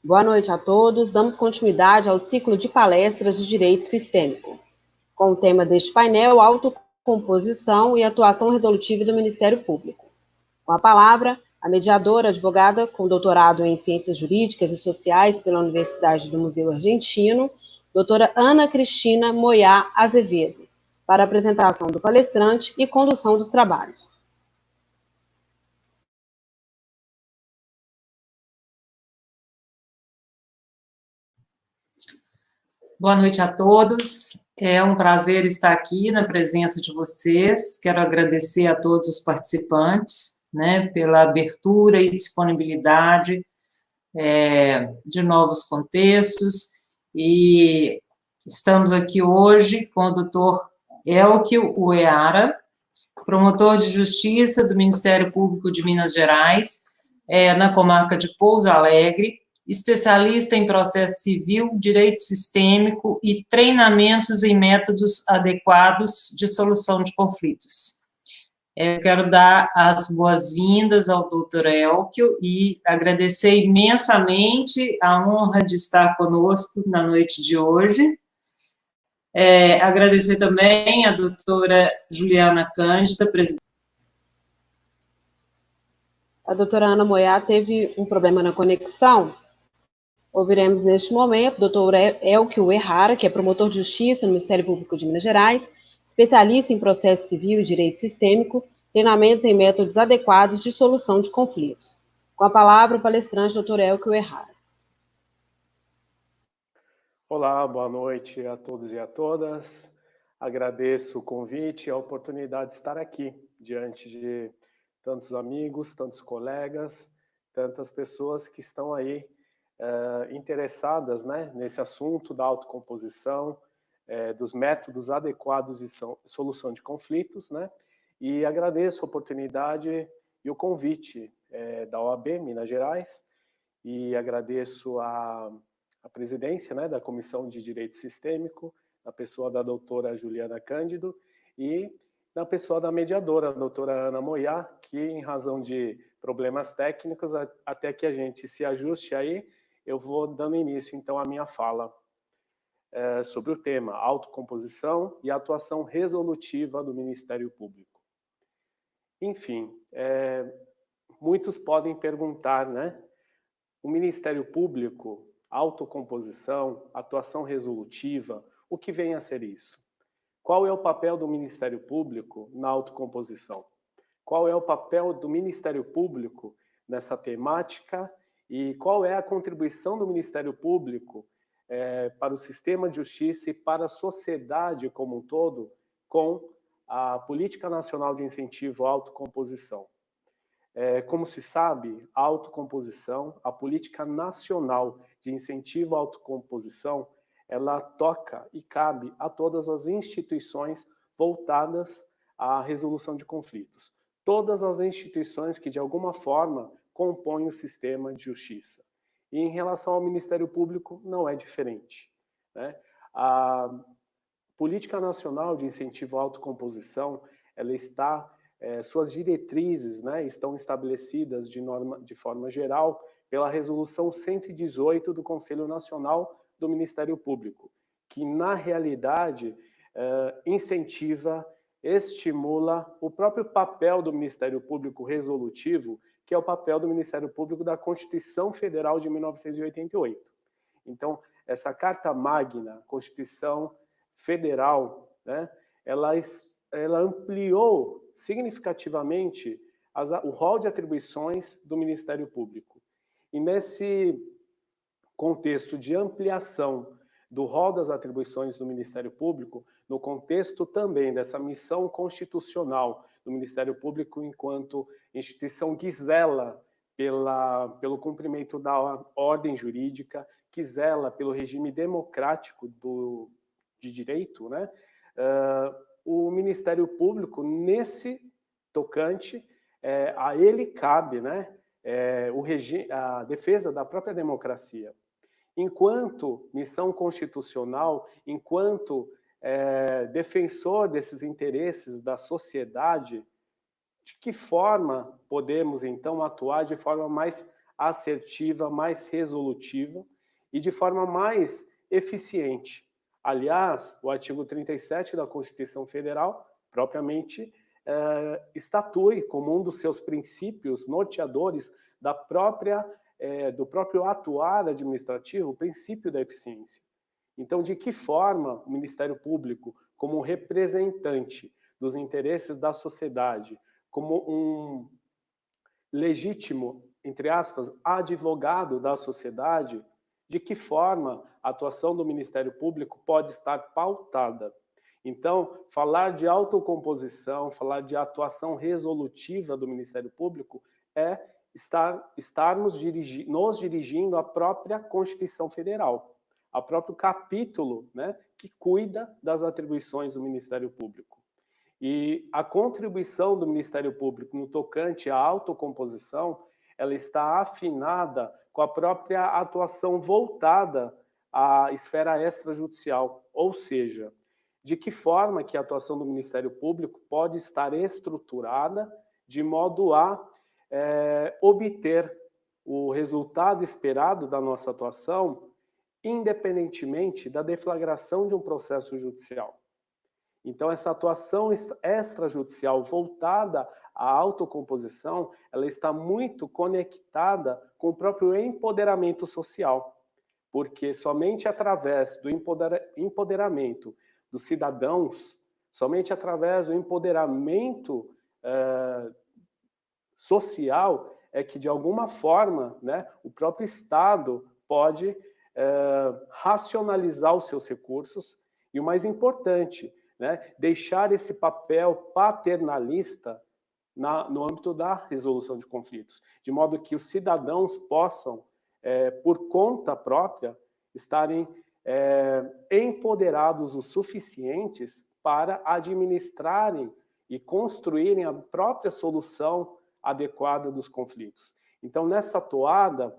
Boa noite a todos. Damos continuidade ao ciclo de palestras de Direito Sistêmico, com o tema deste painel, autocomposição e atuação resolutiva do Ministério Público. Com a palavra, a mediadora, advogada com doutorado em Ciências Jurídicas e Sociais pela Universidade do Museu Argentino, doutora Ana Cristina Moyá Azevedo, para a apresentação do palestrante e condução dos trabalhos. Boa noite a todos. É um prazer estar aqui na presença de vocês. Quero agradecer a todos os participantes, pela abertura e disponibilidade de novos contextos. E estamos aqui hoje com o doutor Elkio Uehara, promotor de justiça do Ministério Público de Minas Gerais, na comarca de Pouso Alegre, especialista em processo civil, direito sistêmico e treinamentos em métodos adequados de solução de conflitos. Eu quero dar as boas-vindas ao doutor Elkio e agradecer imensamente a honra de estar conosco na noite de hoje. Agradecer também a doutora Juliana Cândida, presidente. A doutora Ana Moyá teve um problema na conexão. Ouviremos neste momento o doutor Elkio Uehara, que é promotor de justiça no Ministério Público de Minas Gerais, especialista em processo civil e direito sistêmico, treinamentos em métodos adequados de solução de conflitos. Com a palavra, o palestrante doutor Elkio Uehara. Olá, boa noite a todos e a todas. Agradeço o convite e a oportunidade de estar aqui diante de tantos amigos, tantos colegas, tantas pessoas que estão aí interessadas nesse assunto da autocomposição, dos métodos adequados de solução de conflitos, e agradeço a oportunidade e o convite da OAB Minas Gerais, e agradeço a presidência da Comissão de Direito Sistêmico, na pessoa da doutora Juliana Cândido, e na pessoa da mediadora, a doutora Ana Moyá, que, em razão de problemas técnicos, até que a gente se ajuste aí, eu vou dando início, então, à minha fala sobre o tema autocomposição e atuação resolutiva do Ministério Público. Enfim, muitos podem perguntar, o Ministério Público, autocomposição, atuação resolutiva, o que vem a ser isso? Qual é o papel do Ministério Público na autocomposição? Qual é o papel do Ministério Público nessa temática e qual é a contribuição do Ministério Público para o sistema de justiça e para a sociedade como um todo com a Política Nacional de Incentivo à Autocomposição? Como se sabe, a autocomposição, a Política Nacional de Incentivo à Autocomposição, ela toca e cabe a todas as instituições voltadas à resolução de conflitos. Todas as instituições que, de alguma forma, compõem o sistema de justiça. E, em relação ao Ministério Público, não é diferente. A Política Nacional de Incentivo à Autocomposição, ela está, suas diretrizes estão estabelecidas de forma geral pela Resolução 118 do Conselho Nacional do Ministério Público, que, na realidade, incentiva, estimula o próprio papel do Ministério Público resolutivo, que é o papel do Ministério Público da Constituição Federal de 1988. Então, essa Carta Magna, Constituição Federal, ela ampliou significativamente o rol de atribuições do Ministério Público. E nesse contexto de ampliação do rol das atribuições do Ministério Público, no contexto também dessa missão constitucional do Ministério Público enquanto instituição que zela pelo cumprimento da ordem jurídica, que zela pelo regime democrático de direito, o Ministério Público, nesse tocante, a ele cabe a defesa da própria democracia. Enquanto missão constitucional, enquanto defensor desses interesses da sociedade, de que forma podemos, então, atuar de forma mais assertiva, mais resolutiva e de forma mais eficiente. Aliás, o artigo 37 da Constituição Federal, propriamente, estatui como um dos seus princípios norteadores do próprio atuar administrativo o princípio da eficiência. Então, de que forma o Ministério Público, como representante dos interesses da sociedade, como um legítimo, entre aspas, advogado da sociedade, de que forma a atuação do Ministério Público pode estar pautada? Então, falar de autocomposição, falar de atuação resolutiva do Ministério Público é estarmos nos dirigindo à própria Constituição Federal, ao próprio capítulo, né, que cuida das atribuições do Ministério Público. E a contribuição do Ministério Público no tocante à autocomposição, ela está afinada com a própria atuação voltada à esfera extrajudicial, ou seja, de que forma que a atuação do Ministério Público pode estar estruturada de modo a obter o resultado esperado da nossa atuação, independentemente da deflagração de um processo judicial. Então, essa atuação extrajudicial voltada à autocomposição, ela está muito conectada com o próprio empoderamento social, porque somente através do empoderamento dos cidadãos, somente através do empoderamento social, é que, de alguma forma, né, o próprio Estado pode racionalizar os seus recursos e, o mais importante, né, deixar esse papel paternalista no âmbito da resolução de conflitos, de modo que os cidadãos possam, por conta própria, estarem empoderados o suficientes para administrarem e construírem a própria solução adequada dos conflitos. Então, nessa toada,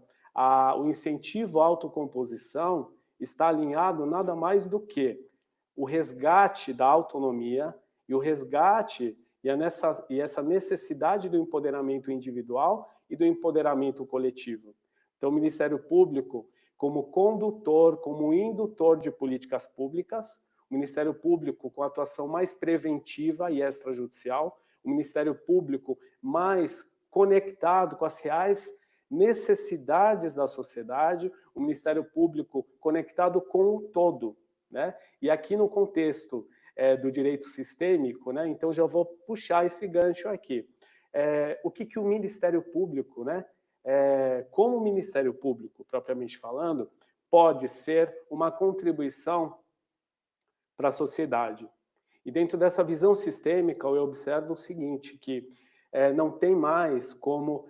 o incentivo à autocomposição está alinhado nada mais do que o resgate da autonomia e o resgate e essa necessidade do empoderamento individual e do empoderamento coletivo. Então, o Ministério Público, como condutor, como indutor de políticas públicas, o Ministério Público com atuação mais preventiva e extrajudicial, o Ministério Público mais conectado com as reais necessidades da sociedade, o Ministério Público conectado com o todo, né? E aqui no contexto do direito sistêmico, né? Então já vou puxar esse gancho aqui. O que o Ministério Público, né? Como o Ministério Público, propriamente falando, pode ser uma contribuição para a sociedade. E dentro dessa visão sistêmica, eu observo o seguinte, que não tem mais como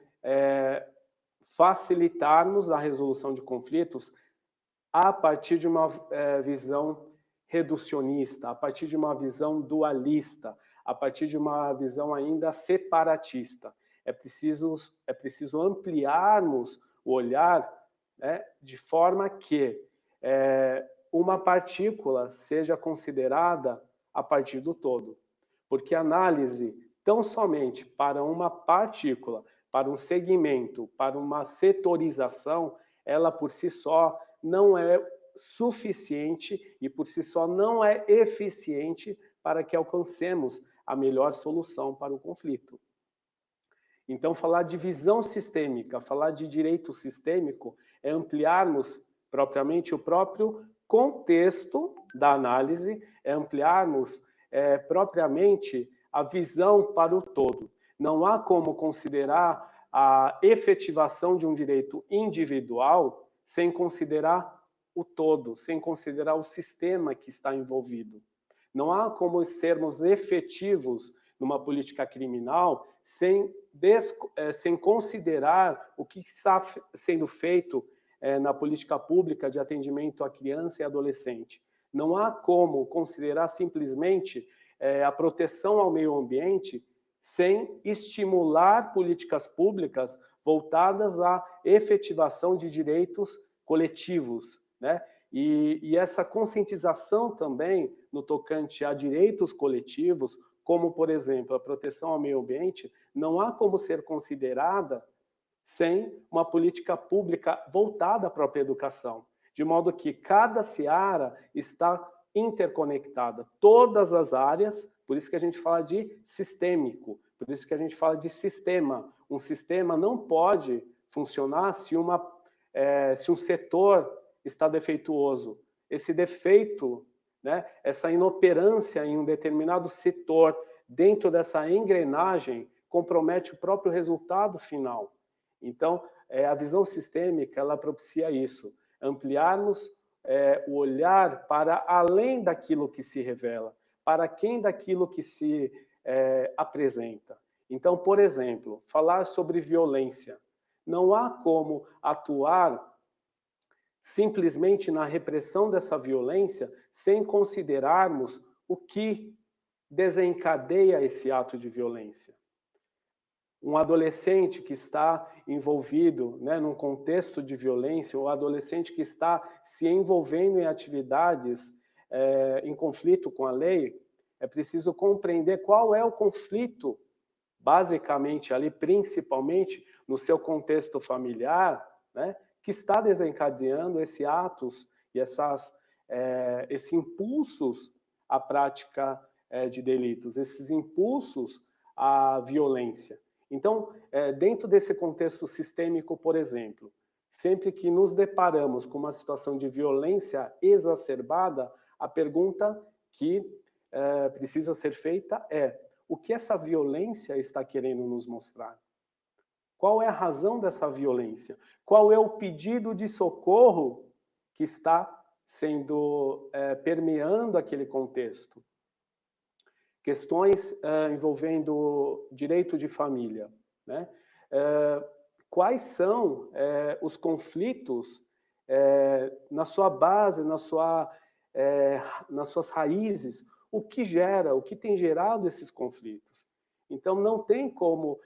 facilitarmos a resolução de conflitos a partir de uma visão reducionista, a partir de uma visão dualista, a partir de uma visão ainda separatista. É preciso ampliarmos o olhar, né, de forma que uma partícula seja considerada a partir do todo. Porque a análise, tão somente para uma partícula, para um segmento, para uma setorização, ela por si só não é suficiente e por si só não é eficiente para que alcancemos a melhor solução para o conflito. Então, falar de visão sistêmica, falar de direito sistêmico, é ampliarmos propriamente o próprio contexto da análise, é ampliarmos propriamente a visão para o todo. Não há como considerar a efetivação de um direito individual sem considerar o todo, sem considerar o sistema que está envolvido. Não há como sermos efetivos numa política criminal sem considerar o que está sendo feito na política pública de atendimento à criança e adolescente. Não há como considerar simplesmente a proteção ao meio ambiente sem estimular políticas públicas voltadas à efetivação de direitos coletivos, né? E essa conscientização também no tocante a direitos coletivos, como, por exemplo, a proteção ao meio ambiente, não há como ser considerada sem uma política pública voltada à própria educação, de modo que cada seara está interconectada, todas as áreas, por isso que a gente fala de sistêmico, por isso que a gente fala de sistema. Um sistema não pode funcionar se um setor está defeituoso. Esse defeito, né, essa inoperância em um determinado setor, dentro dessa engrenagem, compromete o próprio resultado final. Então, a visão sistêmica, ela propicia isso, ampliarmos o olhar para além daquilo que se revela, para quem daquilo que se apresenta. Então, por exemplo, falar sobre violência. Não há como atuar simplesmente na repressão dessa violência sem considerarmos o que desencadeia esse ato de violência. Um adolescente que está envolvido, né, num contexto de violência, um adolescente que está se envolvendo em atividades em conflito com a lei, é preciso compreender qual é o conflito, basicamente ali, principalmente no seu contexto familiar, né, que está desencadeando esses atos e esses impulsos à prática de delitos, esses impulsos à violência. Então, dentro desse contexto sistêmico, por exemplo, sempre que nos deparamos com uma situação de violência exacerbada, a pergunta que precisa ser feita é: o que essa violência está querendo nos mostrar? Qual é a razão dessa violência? Qual é o pedido de socorro que está sendo permeando aquele contexto? Questões envolvendo direito de família, né? Quais são os conflitos na sua base, nas suas raízes? O que gera, o que tem gerado esses conflitos? Então, não tem como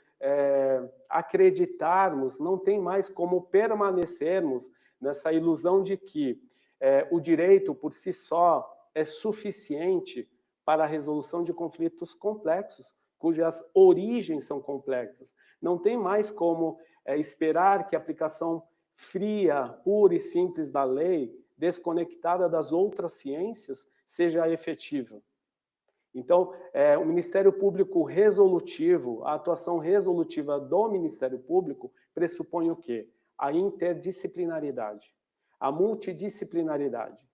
acreditarmos, não tem mais como permanecermos nessa ilusão de que o direito por si só é suficiente para a resolução de conflitos complexos, cujas origens são complexas. Não tem mais como esperar que a aplicação fria, pura e simples da lei, desconectada das outras ciências, seja efetiva. Então, o Ministério Público resolutivo, a atuação resolutiva do Ministério Público pressupõe o quê? A interdisciplinaridade, a multidisciplinaridade.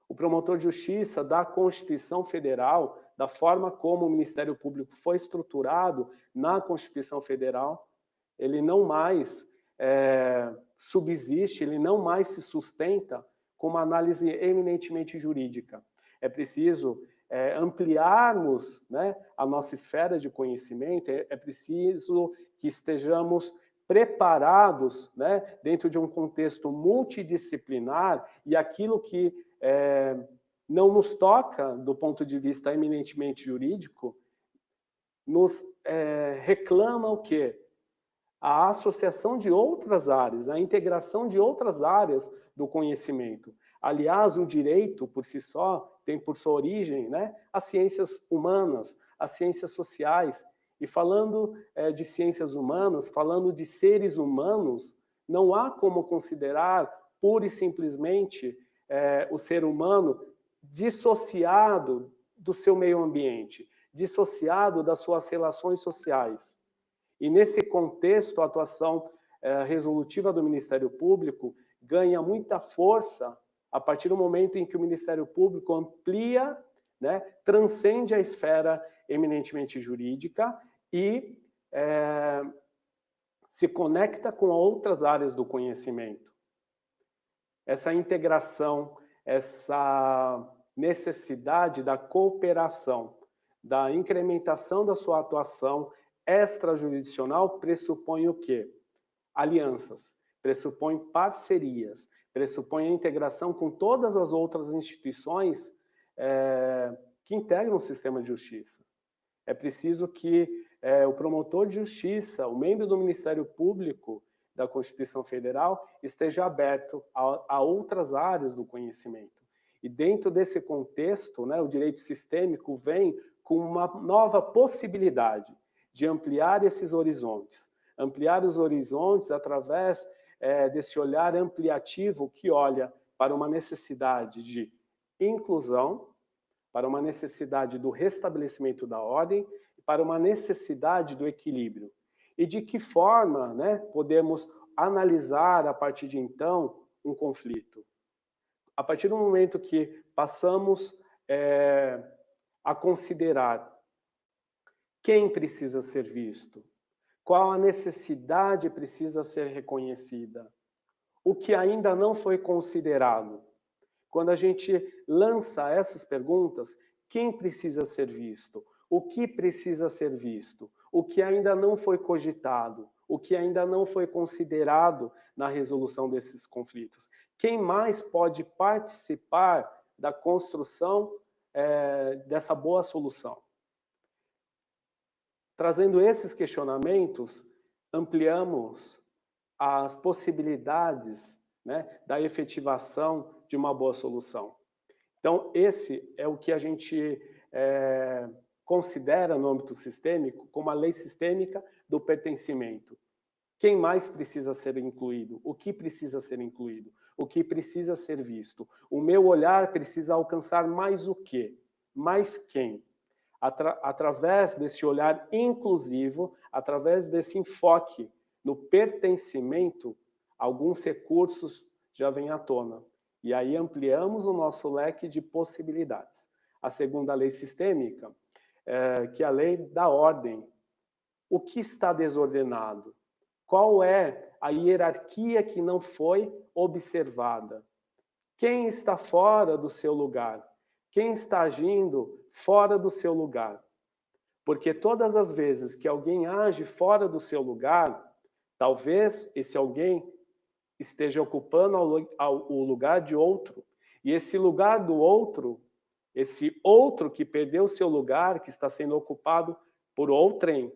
O promotor de justiça da Constituição Federal, da forma como o Ministério Público foi estruturado na Constituição Federal, ele não mais subsiste, ele não mais se sustenta com uma análise eminentemente jurídica. É preciso ampliarmos, né, a nossa esfera de conhecimento, é preciso que estejamos preparados, né, dentro de um contexto multidisciplinar, e aquilo que não nos toca do ponto de vista eminentemente jurídico, nos reclama o quê? A associação de outras áreas, a integração de outras áreas do conhecimento. Aliás, o direito, por si só, tem por sua origem, né, as ciências humanas, as ciências sociais. E falando de ciências humanas, falando de seres humanos, não há como considerar pura e simplesmente o ser humano dissociado do seu meio ambiente, dissociado das suas relações sociais. E nesse contexto, a atuação resolutiva do Ministério Público ganha muita força a partir do momento em que o Ministério Público amplia, né, transcende a esfera eminentemente jurídica e se conecta com outras áreas do conhecimento. Essa integração, essa necessidade da cooperação, da incrementação da sua atuação extrajurisdicional pressupõe o quê? Alianças, pressupõe parcerias, pressupõe a integração com todas as outras instituições que integram o sistema de justiça. É preciso que o promotor de justiça, o membro do Ministério Público da Constituição Federal, esteja aberto a outras áreas do conhecimento. E dentro desse contexto, né, o direito sistêmico vem com uma nova possibilidade de ampliar esses horizontes, Ampliar os horizontes através desse olhar ampliativo que olha para uma necessidade de inclusão, para uma necessidade do restabelecimento da ordem, para uma necessidade do equilíbrio. E de que forma, né, podemos analisar, a partir de então, um conflito? A partir do momento que passamos a considerar quem precisa ser visto, qual a necessidade precisa ser reconhecida, o que ainda não foi considerado. Quando a gente lança essas perguntas, quem precisa ser visto? O que precisa ser visto? O que ainda não foi cogitado? O que ainda não foi considerado na resolução desses conflitos? Quem mais pode participar da construção dessa boa solução? Trazendo esses questionamentos, ampliamos as possibilidades, né, da efetivação de uma boa solução. Então, esse é o que a gente considera no âmbito sistêmico como a lei sistêmica do pertencimento. Quem mais precisa ser incluído? O que precisa ser incluído? O que precisa ser visto? O meu olhar precisa alcançar mais o quê? Mais quem? Através desse olhar inclusivo, através desse enfoque no pertencimento, alguns recursos já vêm à tona. E aí ampliamos o nosso leque de possibilidades. A segunda lei sistêmica, que é a lei da ordem. O que está desordenado? Qual é a hierarquia que não foi observada? Quem está fora do seu lugar? Quem está agindo fora do seu lugar? Porque todas as vezes que alguém age fora do seu lugar, talvez esse alguém esteja ocupando o lugar de outro. E esse lugar do outro, esse outro que perdeu o seu lugar, que está sendo ocupado por outrem,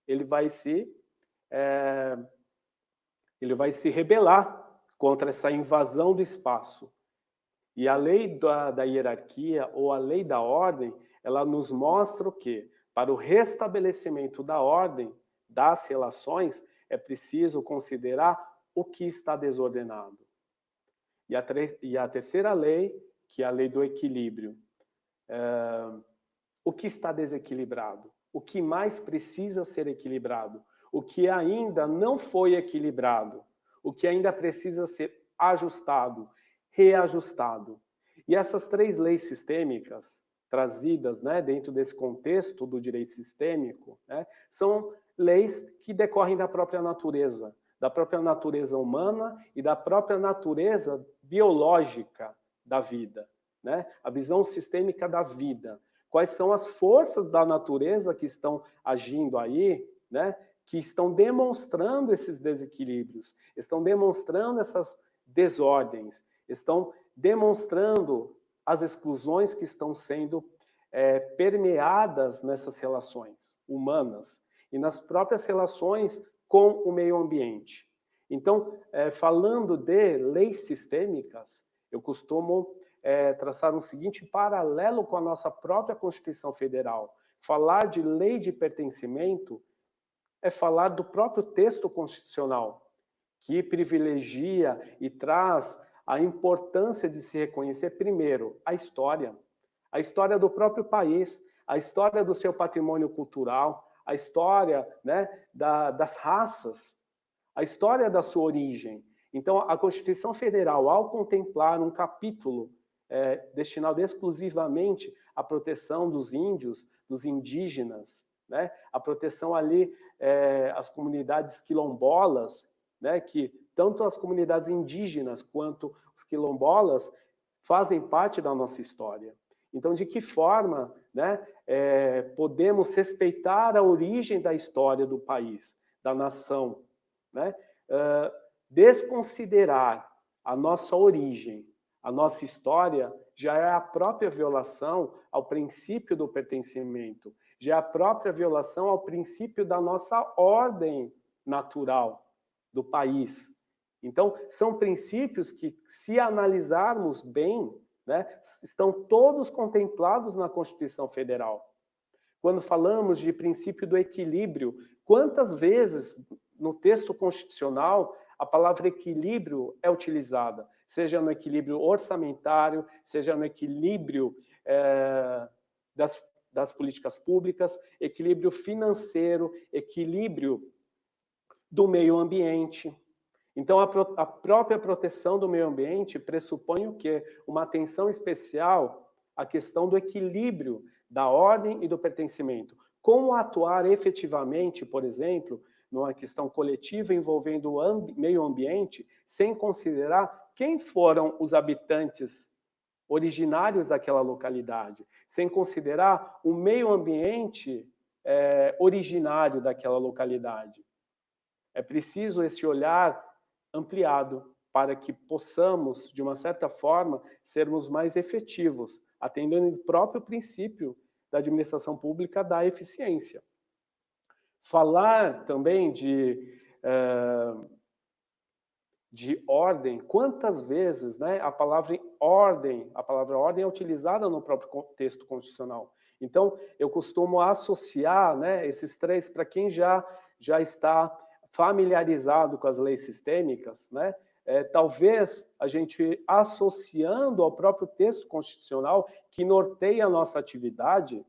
ele vai se rebelar contra essa invasão do espaço. E a lei da hierarquia, ou a lei da ordem, ela nos mostra o quê? Para o restabelecimento da ordem, das relações, é preciso considerar o que está desordenado. E a terceira lei, que é a lei do equilíbrio. O que está desequilibrado? O que mais precisa ser equilibrado? O que ainda não foi equilibrado? O que ainda precisa ser ajustado, reajustado? E essas três leis sistêmicas, trazidas, né, dentro desse contexto do direito sistêmico, né, são leis que decorrem da própria natureza humana e da própria natureza biológica da vida, né? A visão sistêmica da vida. Quais são as forças da natureza que estão agindo aí, né? Que estão demonstrando esses desequilíbrios, estão demonstrando essas desordens, estão demonstrando as exclusões que estão sendo permeadas nessas relações humanas e nas próprias relações com o meio ambiente. Então, falando de leis sistêmicas, eu costumo traçar um seguinte paralelo com a nossa própria Constituição Federal. Falar de lei de pertencimento é falar do próprio texto constitucional, que privilegia e traz a importância de se reconhecer, primeiro, a história do próprio país, a história do seu patrimônio cultural, a história, né, das raças, a história da sua origem. Então, a Constituição Federal, ao contemplar um capítulo destinado exclusivamente à proteção dos índios, dos indígenas, né, a proteção ali às comunidades quilombolas, né, que tanto as comunidades indígenas quanto os quilombolas fazem parte da nossa história. Então, de que forma, né, podemos respeitar a origem da história do país, da nação, né? Desconsiderar a nossa origem, a nossa história, já é a própria violação ao princípio do pertencimento, já é a própria violação ao princípio da nossa ordem natural do país. Então, são princípios que, se analisarmos bem, né, estão todos contemplados na Constituição Federal. Quando falamos de princípio do equilíbrio, quantas vezes no texto constitucional, a palavra equilíbrio é utilizada, seja no equilíbrio orçamentário, seja no equilíbrio das políticas públicas, equilíbrio financeiro, equilíbrio do meio ambiente. Então, a própria proteção do meio ambiente pressupõe o quê? Uma atenção especial à questão do equilíbrio da ordem e do pertencimento. Como atuar efetivamente, por exemplo, numa questão coletiva envolvendo o meio ambiente, sem considerar quem foram os habitantes originários daquela localidade, sem considerar o meio ambiente originário daquela localidade. É preciso esse olhar ampliado para que possamos, de uma certa forma, sermos mais efetivos, atendendo o próprio princípio da administração pública da eficiência. Falar também de ordem, quantas vezes, né, a palavra ordem é utilizada no próprio texto constitucional. Então, eu costumo associar, né, esses três, para quem já está familiarizado com as leis sistêmicas, né, talvez a gente associando ao próprio texto constitucional que norteia a nossa atividade,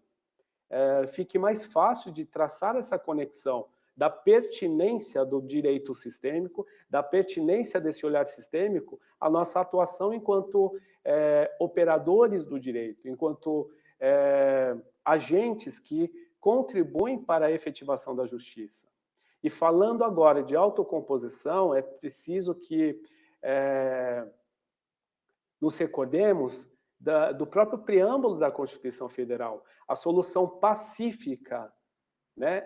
fique mais fácil de traçar essa conexão da pertinência do direito sistêmico, da pertinência desse olhar sistêmico à nossa atuação enquanto operadores do direito, enquanto agentes que contribuem para a efetivação da justiça. E falando agora de autocomposição, é preciso que nos recordemos do próprio preâmbulo da Constituição Federal, a solução pacífica, né?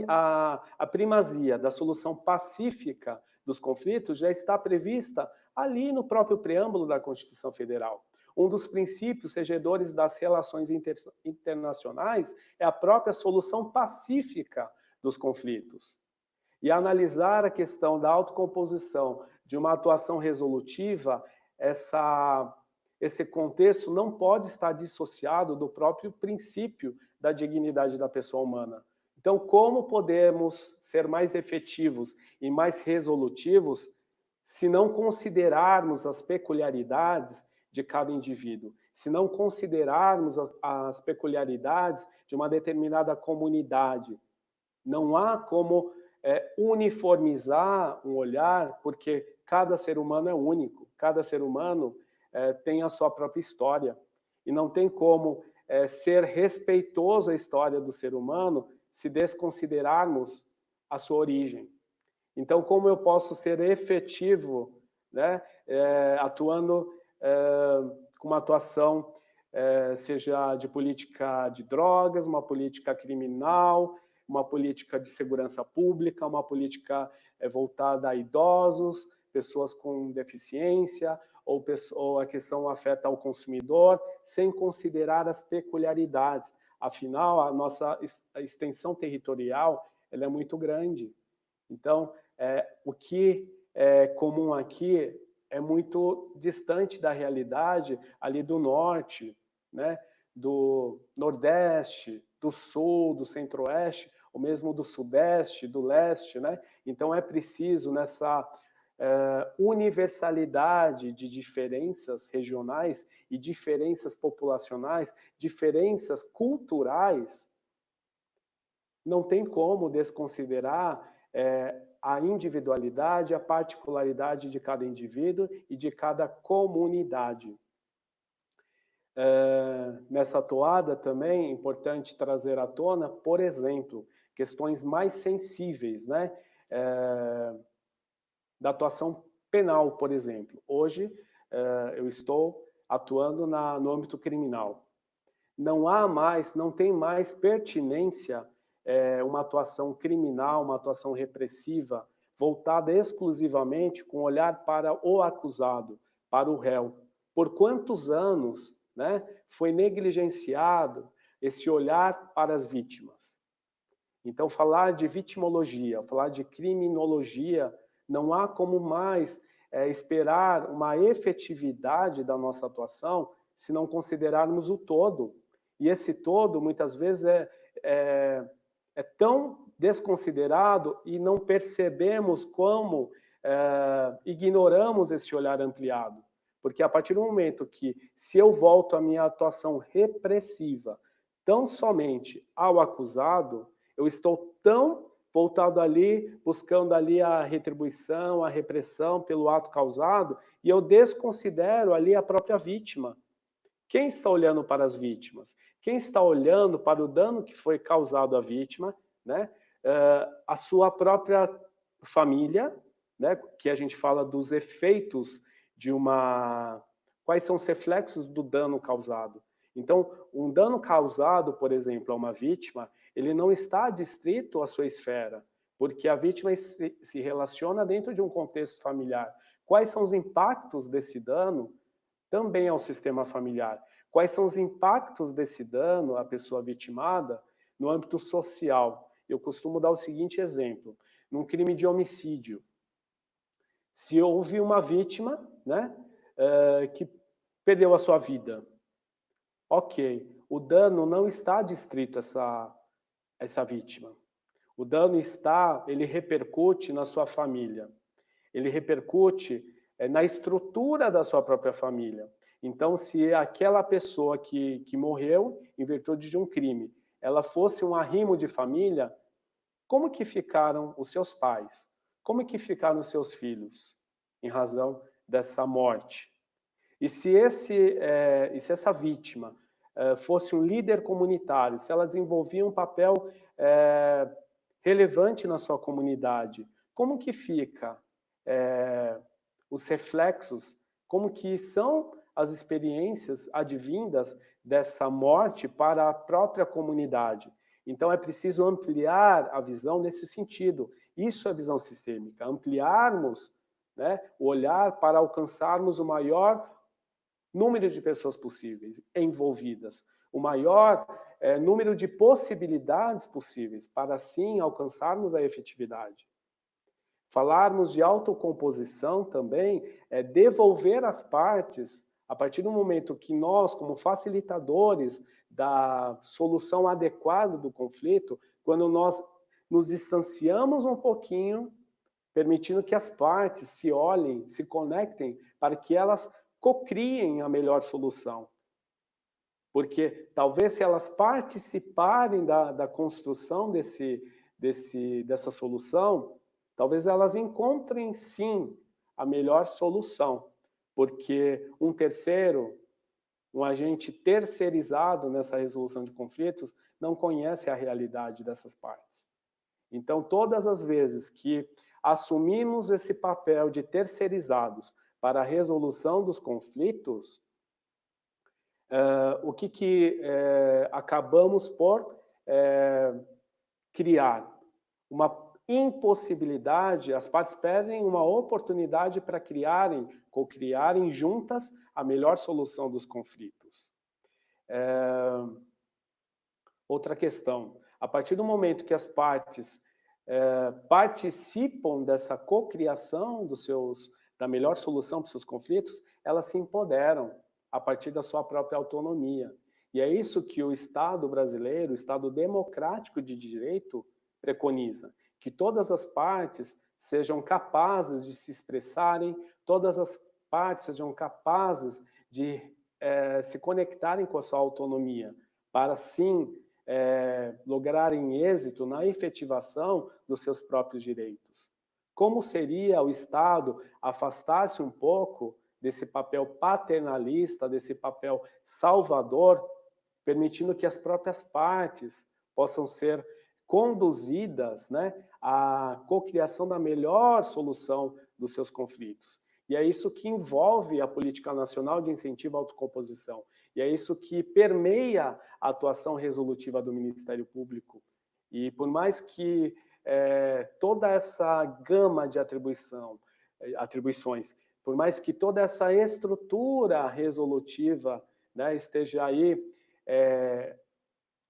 A primazia da solução pacífica dos conflitos já está prevista ali no próprio preâmbulo da Constituição Federal. Um dos princípios regedores das relações internacionais é a própria solução pacífica dos conflitos. E analisar a questão da autocomposição de uma atuação resolutiva, esse contexto não pode estar dissociado do próprio princípio da dignidade da pessoa humana. Então, como podemos ser mais efetivos e mais resolutivos se não considerarmos as peculiaridades de cada indivíduo, se não considerarmos as peculiaridades de uma determinada comunidade? Não há como uniformizar um olhar, porque cada ser humano é único, cada ser humano tem a sua própria história, e não tem como ser respeitoso à história do ser humano se desconsiderarmos a sua origem. Então, como eu posso ser efetivo, né, atuando com uma atuação, seja de política de drogas, uma política criminal, uma política de segurança pública, uma política voltada a idosos, pessoas com deficiência, ou a questão afeta ao consumidor, sem considerar as peculiaridades. Afinal, a nossa extensão territorial ela é muito grande. Então, o que é comum aqui é muito distante da realidade ali do norte, né, do nordeste, do sul, do centro-oeste, ou mesmo do sudeste, do leste, né? Então, é preciso, nessa universalidade de diferenças regionais e diferenças populacionais, diferenças culturais, não tem como desconsiderar a individualidade, a particularidade de cada indivíduo e de cada comunidade. Nessa toada também é importante trazer à tona, por exemplo, questões mais sensíveis, né? Da atuação penal, por exemplo. Hoje, eu estou atuando no âmbito criminal. Não tem mais pertinência uma atuação criminal, uma atuação repressiva, voltada exclusivamente com olhar para o acusado, para o réu. Por quantos anos, né, foi negligenciado esse olhar para as vítimas? Então, falar de vitimologia, falar de criminologia, não há como mais esperar uma efetividade da nossa atuação se não considerarmos o todo. E esse todo, muitas vezes, é tão desconsiderado e não percebemos como ignoramos esse olhar ampliado. Porque a partir do momento que, se eu volto a minha atuação repressiva tão somente ao acusado, eu estou tão voltado ali, buscando ali a retribuição, a repressão pelo ato causado, e eu desconsidero ali a própria vítima. Quem está olhando para as vítimas? Quem está olhando para o dano que foi causado à vítima, né? A sua própria família, né? Que a gente fala dos efeitos de uma... Quais são os reflexos do dano causado? Então, um dano causado, por exemplo, a uma vítima, ele não está adstrito à sua esfera, porque a vítima se relaciona dentro de um contexto familiar. Quais são os impactos desse dano também ao sistema familiar? Quais são os impactos desse dano à pessoa vitimada no âmbito social? Eu costumo dar o seguinte exemplo. Num crime de homicídio, se houve uma vítima, né, que perdeu a sua vida, ok, o dano não está adstrito a essa vítima. O dano ele repercute na sua família. Ele repercute na estrutura da sua própria família. Então, se aquela pessoa que morreu em virtude de um crime, ela fosse um arrimo de família, como que ficaram os seus pais? Como que ficaram os seus filhos em razão dessa morte? E se essa vítima fosse um líder comunitário, se ela desenvolvia um papel relevante na sua comunidade, como que fica os reflexos, como que são as experiências advindas dessa morte para a própria comunidade? Então, é preciso ampliar a visão nesse sentido. Isso é visão sistêmica, ampliarmos, né, o olhar para alcançarmos o maior número de pessoas possíveis envolvidas, o maior número de possibilidades possíveis, para assim alcançarmos a efetividade. Falarmos de autocomposição também é devolver as partes, a partir do momento que nós, como facilitadores da solução adequada do conflito, quando nós nos distanciamos um pouquinho, permitindo que as partes se olhem, se conectem, para que elas cocriem a melhor solução. Porque talvez se elas participarem da construção dessa solução, talvez elas encontrem, sim, a melhor solução, porque um terceiro, um agente terceirizado nessa resolução de conflitos, não conhece a realidade dessas partes. Então, todas as vezes que assumimos esse papel de terceirizados para a resolução dos conflitos, o que acabamos por criar? Uma impossibilidade, as partes perdem uma oportunidade para co-criarem juntas a melhor solução dos conflitos. Outra questão, a partir do momento que as partes participam dessa cocriação da melhor solução para os seus conflitos, elas se empoderam a partir da sua própria autonomia. E é isso que o Estado brasileiro, o Estado democrático de direito, preconiza, que todas as partes sejam capazes de se expressarem, todas as partes sejam capazes de se conectarem com a sua autonomia, para sim lograrem êxito na efetivação dos seus próprios direitos. Como seria o Estado afastar-se um pouco desse papel paternalista, desse papel salvador, permitindo que as próprias partes possam ser conduzidas, né, à cocriação da melhor solução dos seus conflitos. E é isso que envolve a Política Nacional de Incentivo à Autocomposição. E é isso que permeia a atuação resolutiva do Ministério Público. E por mais que toda essa gama de atribuições, por mais que toda essa estrutura resolutiva, né, esteja aí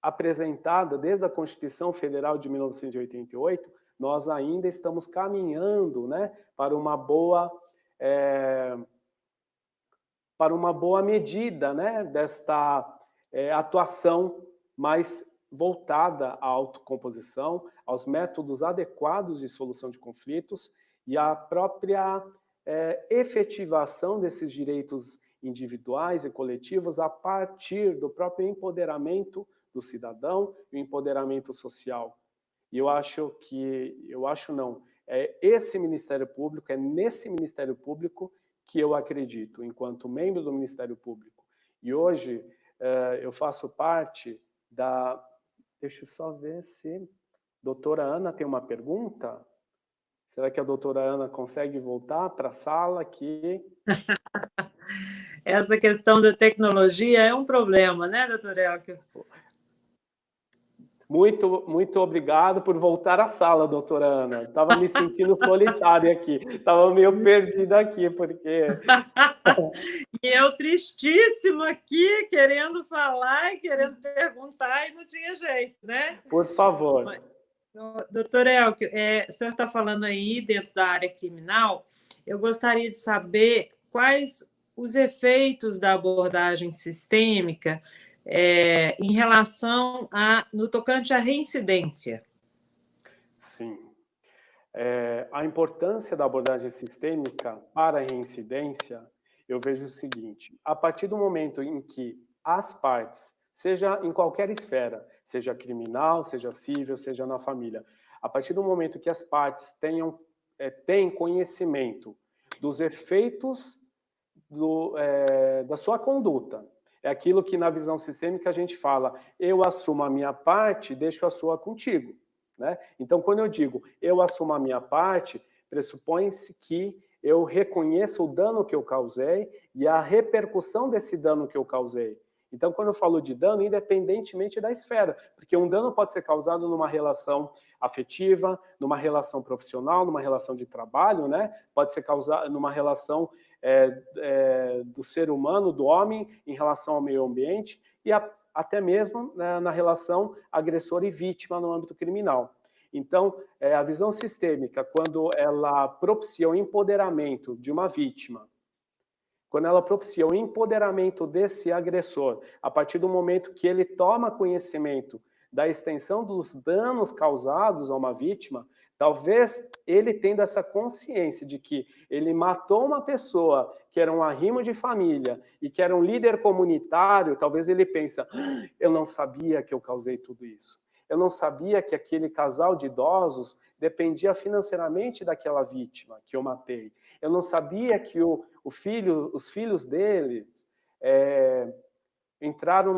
apresentada desde a Constituição Federal de 1988, nós ainda estamos caminhando, né, para uma boa medida, né, desta atuação mais voltada à autocomposição, aos métodos adequados de solução de conflitos e à própria efetivação desses direitos individuais e coletivos a partir do próprio empoderamento do cidadão e o empoderamento social. E eu acho não, é esse Ministério Público, é nesse Ministério Público que eu acredito, enquanto membro do Ministério Público. E hoje eu faço parte da... Deixa eu só ver se... Doutora Ana tem uma pergunta? Será que a doutora Ana consegue voltar para a sala aqui? Essa questão da tecnologia é um problema, né, doutor Elcio? Muito obrigado por voltar à sala, doutora Ana. Estava me sentindo solitária aqui. Estava meio perdida aqui, porque... E eu tristíssima aqui, querendo falar e querendo perguntar, e não tinha jeito, né? Por favor. Doutor Elcio, o senhor está falando aí dentro da área criminal, eu gostaria de saber quais os efeitos da abordagem sistêmica em relação no tocante à reincidência. Sim. A importância da abordagem sistêmica para a reincidência, eu vejo o seguinte: a partir do momento em que as partes, seja em qualquer esfera, seja criminal, seja civil, seja na família, a partir do momento que as partes têm conhecimento dos efeitos da sua conduta, é aquilo que na visão sistêmica a gente fala, eu assumo a minha parte, deixo a sua contigo. Né? Então, quando eu digo eu assumo a minha parte, pressupõe-se que eu reconheça o dano que eu causei e a repercussão desse dano que eu causei. Então, quando eu falo de dano, independentemente da esfera, porque um dano pode ser causado numa relação afetiva, numa relação profissional, numa relação de trabalho, né? Pode ser causado numa relação do ser humano, do homem, em relação ao meio ambiente, e até mesmo na relação agressor e vítima no âmbito criminal. Então, a visão sistêmica, quando ela propicia o empoderamento de uma vítima, quando ela propicia o empoderamento desse agressor, a partir do momento que ele toma conhecimento da extensão dos danos causados a uma vítima, talvez ele tendo essa consciência de que ele matou uma pessoa que era um arrimo de família e que era um líder comunitário, talvez ele pensa, eu não sabia que eu causei tudo isso. Eu não sabia que aquele casal de idosos dependia financeiramente daquela vítima que eu matei. Eu não sabia que os filhos deles entraram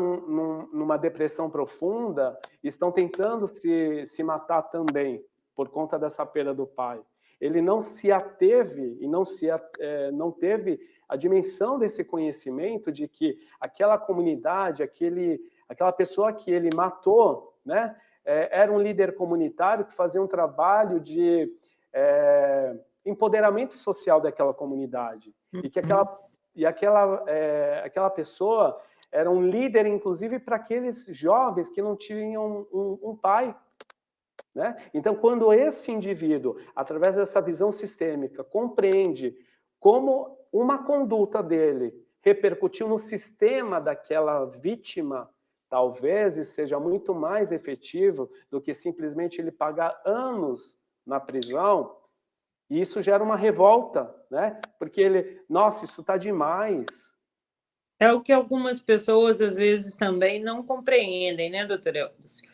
numa depressão profunda e estão tentando se matar também por conta dessa perda do pai. Ele não se ateve e não teve a dimensão desse conhecimento de que aquela comunidade, aquela pessoa que ele matou, né, era um líder comunitário que fazia um trabalho de empoderamento social daquela comunidade. E que aquela pessoa era um líder, inclusive, para aqueles jovens que não tinham um pai. Né? Então, quando esse indivíduo, através dessa visão sistêmica, compreende como uma conduta dele repercutiu no sistema daquela vítima, talvez isso seja muito mais efetivo do que simplesmente ele pagar anos na prisão, e isso gera uma revolta, né? Porque nossa, isso está demais. É o que algumas pessoas, às vezes, também não compreendem, né, doutor Elcio?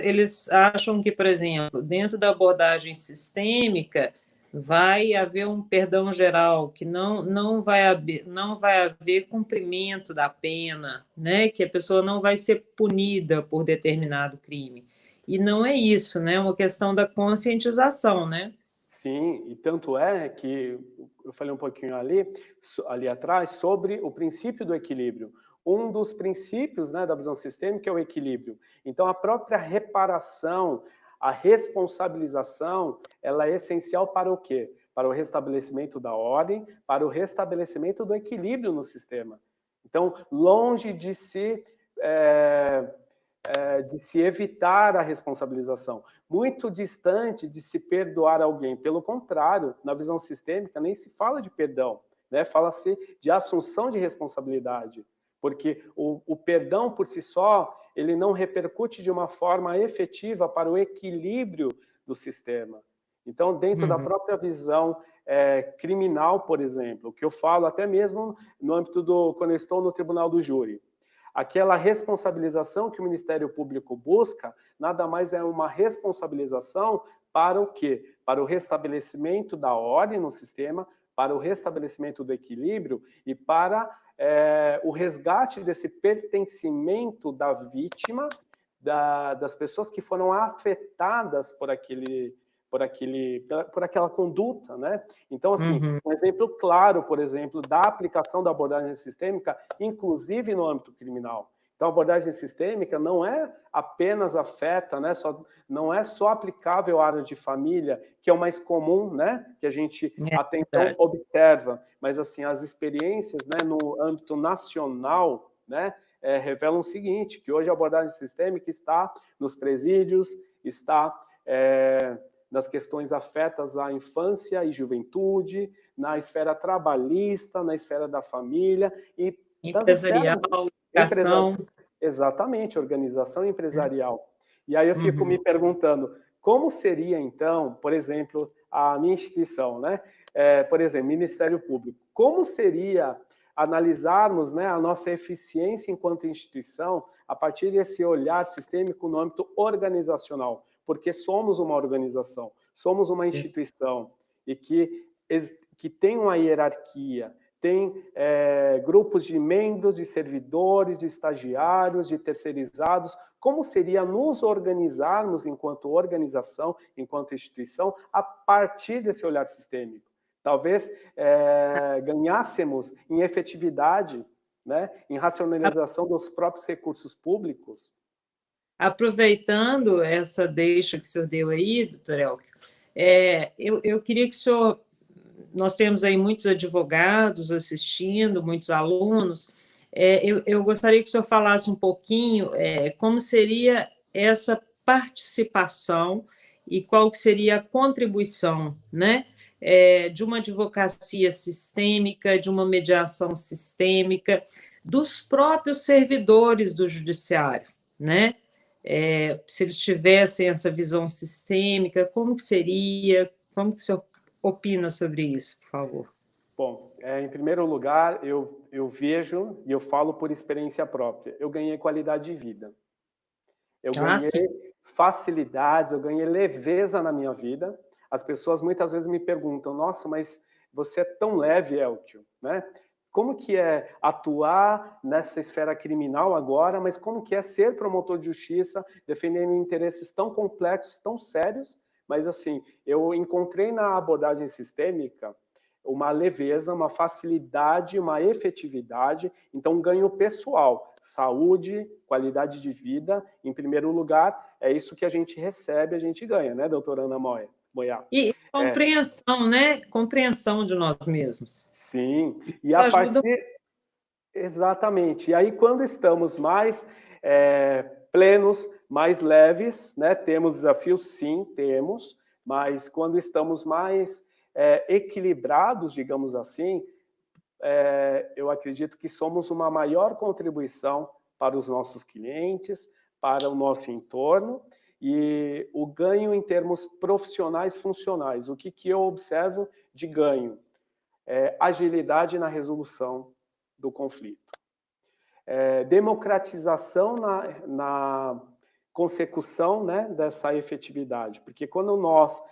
Eles acham que, por exemplo, dentro da abordagem sistêmica, vai haver um perdão geral, que não vai haver cumprimento da pena, né? Que a pessoa não vai ser punida por determinado crime. E não é isso, né? É uma questão da conscientização, né? Sim, e tanto é que eu falei um pouquinho ali atrás sobre o princípio do equilíbrio. Um dos princípios, né, da visão sistêmica é o equilíbrio. Então, a própria reparação, a responsabilização, ela é essencial para o quê? Para o restabelecimento da ordem, para o restabelecimento do equilíbrio no sistema. Então, longe de se evitar a responsabilização, muito distante de se perdoar alguém. Pelo contrário, na visão sistêmica nem se fala de perdão, né? Fala-se de assunção de responsabilidade, porque o perdão por si só ele não repercute de uma forma efetiva para o equilíbrio do sistema. Então, dentro da própria visão criminal, por exemplo, que eu falo até mesmo no âmbito quando eu estou no tribunal do júri, aquela responsabilização que o Ministério Público busca, nada mais é uma responsabilização para o quê? Para o restabelecimento da ordem no sistema, para o restabelecimento do equilíbrio e para o resgate desse pertencimento da vítima, das pessoas que foram afetadas por aquela conduta, né? Então, assim, um exemplo claro, por exemplo, da aplicação da abordagem sistêmica, inclusive no âmbito criminal. Então, a abordagem sistêmica não é apenas afeta, né? Não é só aplicável à área de família, que é o mais comum, né? Que a gente até então observa, mas assim as experiências, né? No âmbito nacional, né? Revelam o seguinte: que hoje a abordagem sistêmica está nos presídios, está nas questões afetas à infância e juventude, na esfera trabalhista, na esfera da família e empresarial, educação. Exatamente, organização empresarial. E aí eu fico me perguntando, como seria, então, por exemplo, a minha instituição, né? Por exemplo, Ministério Público. Como seria analisarmos, né, a nossa eficiência enquanto instituição a partir desse olhar sistêmico no âmbito organizacional? Porque somos uma organização, somos uma instituição e que tem uma hierarquia, tem grupos de membros, de servidores, de estagiários, de terceirizados. Como seria nos organizarmos enquanto organização, enquanto instituição, a partir desse olhar sistêmico? Talvez ganhássemos em efetividade, né, em racionalização dos próprios recursos públicos. Aproveitando essa deixa que o senhor deu aí, doutor Elcio, eu queria que o senhor... Nós temos aí muitos advogados assistindo, muitos alunos. Eu gostaria que o senhor falasse um pouquinho como seria essa participação e qual que seria a contribuição, né, de uma advocacia sistêmica, de uma mediação sistêmica, dos próprios servidores do judiciário, né? Se eles tivessem essa visão sistêmica, como que seria? Como que o senhor opina sobre isso, por favor? Bom, em primeiro lugar, eu vejo e eu falo por experiência própria. Eu ganhei qualidade de vida. Eu ganhei facilidades, eu ganhei leveza na minha vida. As pessoas muitas vezes me perguntam, nossa, mas você é tão leve, Elcio, né? Como que é atuar nessa esfera criminal agora, mas como que é ser promotor de justiça, defendendo interesses tão complexos, tão sérios? Mas, assim, eu encontrei na abordagem sistêmica uma leveza, uma facilidade, uma efetividade, então um ganho pessoal, saúde, qualidade de vida, em primeiro lugar, é isso que a gente recebe, a gente ganha, né, doutora Ana Moia? E compreensão, né? Compreensão de nós mesmos. Sim, e a partir... Exatamente. E aí, quando estamos mais plenos, mais leves, né? Temos desafios? Sim, temos, mas quando estamos mais equilibrados, digamos assim, eu acredito que somos uma maior contribuição para os nossos clientes, para o nosso entorno, e o ganho em termos profissionais funcionais. O que eu observo de ganho? Agilidade na resolução do conflito. Democratização na consecução, né, dessa efetividade, porque quando nós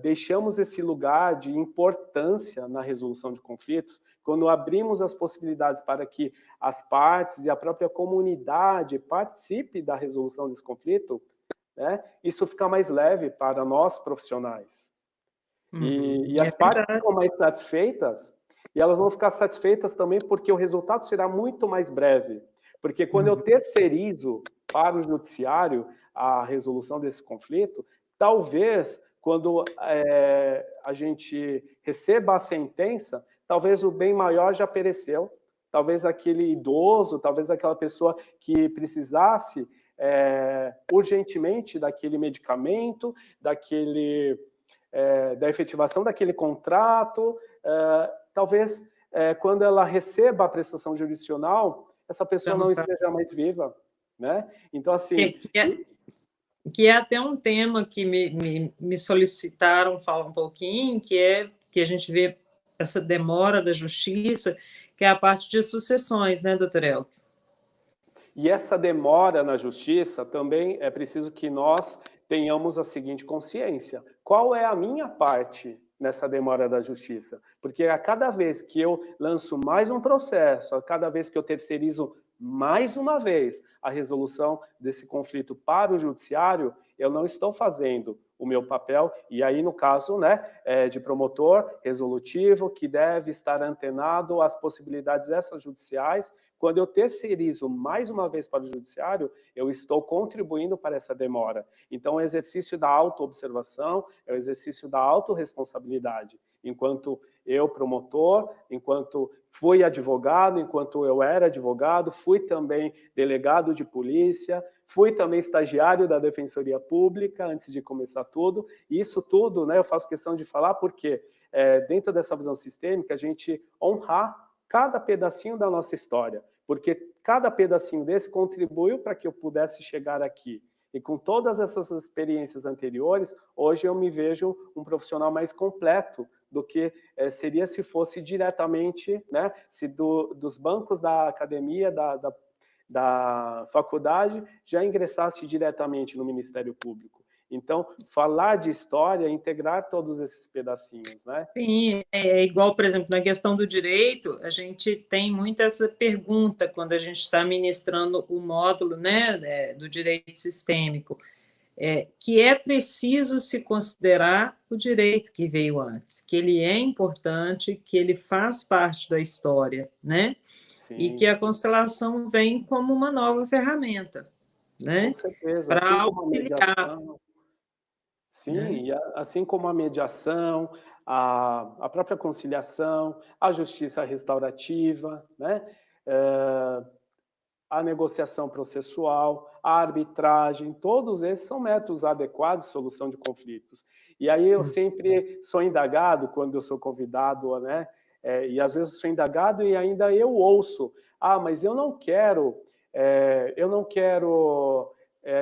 deixamos esse lugar de importância na resolução de conflitos, quando abrimos as possibilidades para que as partes e a própria comunidade participe da resolução desse conflito, né, isso fica mais leve para nós profissionais. E as partes ficam mais satisfeitas, e elas vão ficar satisfeitas também porque o resultado será muito mais breve. Porque quando eu terceirizo para o judiciário a resolução desse conflito, talvez, quando a gente receba a sentença, talvez o bem maior já pereceu, talvez aquele idoso, talvez aquela pessoa que precisasse urgentemente daquele medicamento, da efetivação daquele contrato, talvez quando ela receba a prestação jurisdicional, essa pessoa não esteja mais viva, né? Então, assim... Que é até um tema que me solicitaram falar um pouquinho, que é que a gente vê essa demora da justiça, que é a parte de sucessões, né, doutor Elcio? E essa demora na justiça também é preciso que nós tenhamos a seguinte consciência: qual é a minha parte nessa demora da justiça? Porque a cada vez que eu lanço mais um processo, a cada vez que eu terceirizo mais uma vez a resolução desse conflito para o judiciário, eu não estou fazendo o meu papel, e aí no caso, né, de promotor resolutivo, que deve estar antenado às possibilidades extrajudiciais. Quando eu terceirizo mais uma vez para o judiciário, eu estou contribuindo para essa demora. Então, o exercício da autoobservação é o exercício da autorresponsabilidade. Enquanto eu, promotor, enquanto fui advogado, enquanto eu era advogado, fui também delegado de polícia, fui também estagiário da Defensoria Pública antes de começar tudo. E isso tudo, né, eu faço questão de falar porque dentro dessa visão sistêmica, a gente honrar cada pedacinho da nossa história, porque cada pedacinho desse contribuiu para que eu pudesse chegar aqui. E com todas essas experiências anteriores, hoje eu me vejo um profissional mais completo do que seria se fosse diretamente, né, se dos bancos da academia, da faculdade, já ingressasse diretamente no Ministério Público. Então, falar de história é integrar todos esses pedacinhos, né? Sim, é igual, por exemplo, na questão do direito, a gente tem muito essa pergunta quando a gente está ministrando o módulo, né, do direito sistêmico, que é preciso se considerar o direito que veio antes, que ele é importante, que ele faz parte da história, né? Sim. E que a constelação vem como uma nova ferramenta, né? Com certeza, Para assim como a auxiliar. mediação. Sim, e assim como a mediação, a própria conciliação, a justiça restaurativa, né? A negociação processual, a arbitragem, todos esses são métodos adequados de solução de conflitos. E aí eu sempre sou indagado quando eu sou convidado, né? E às vezes sou indagado e ainda eu ouço: mas eu não quero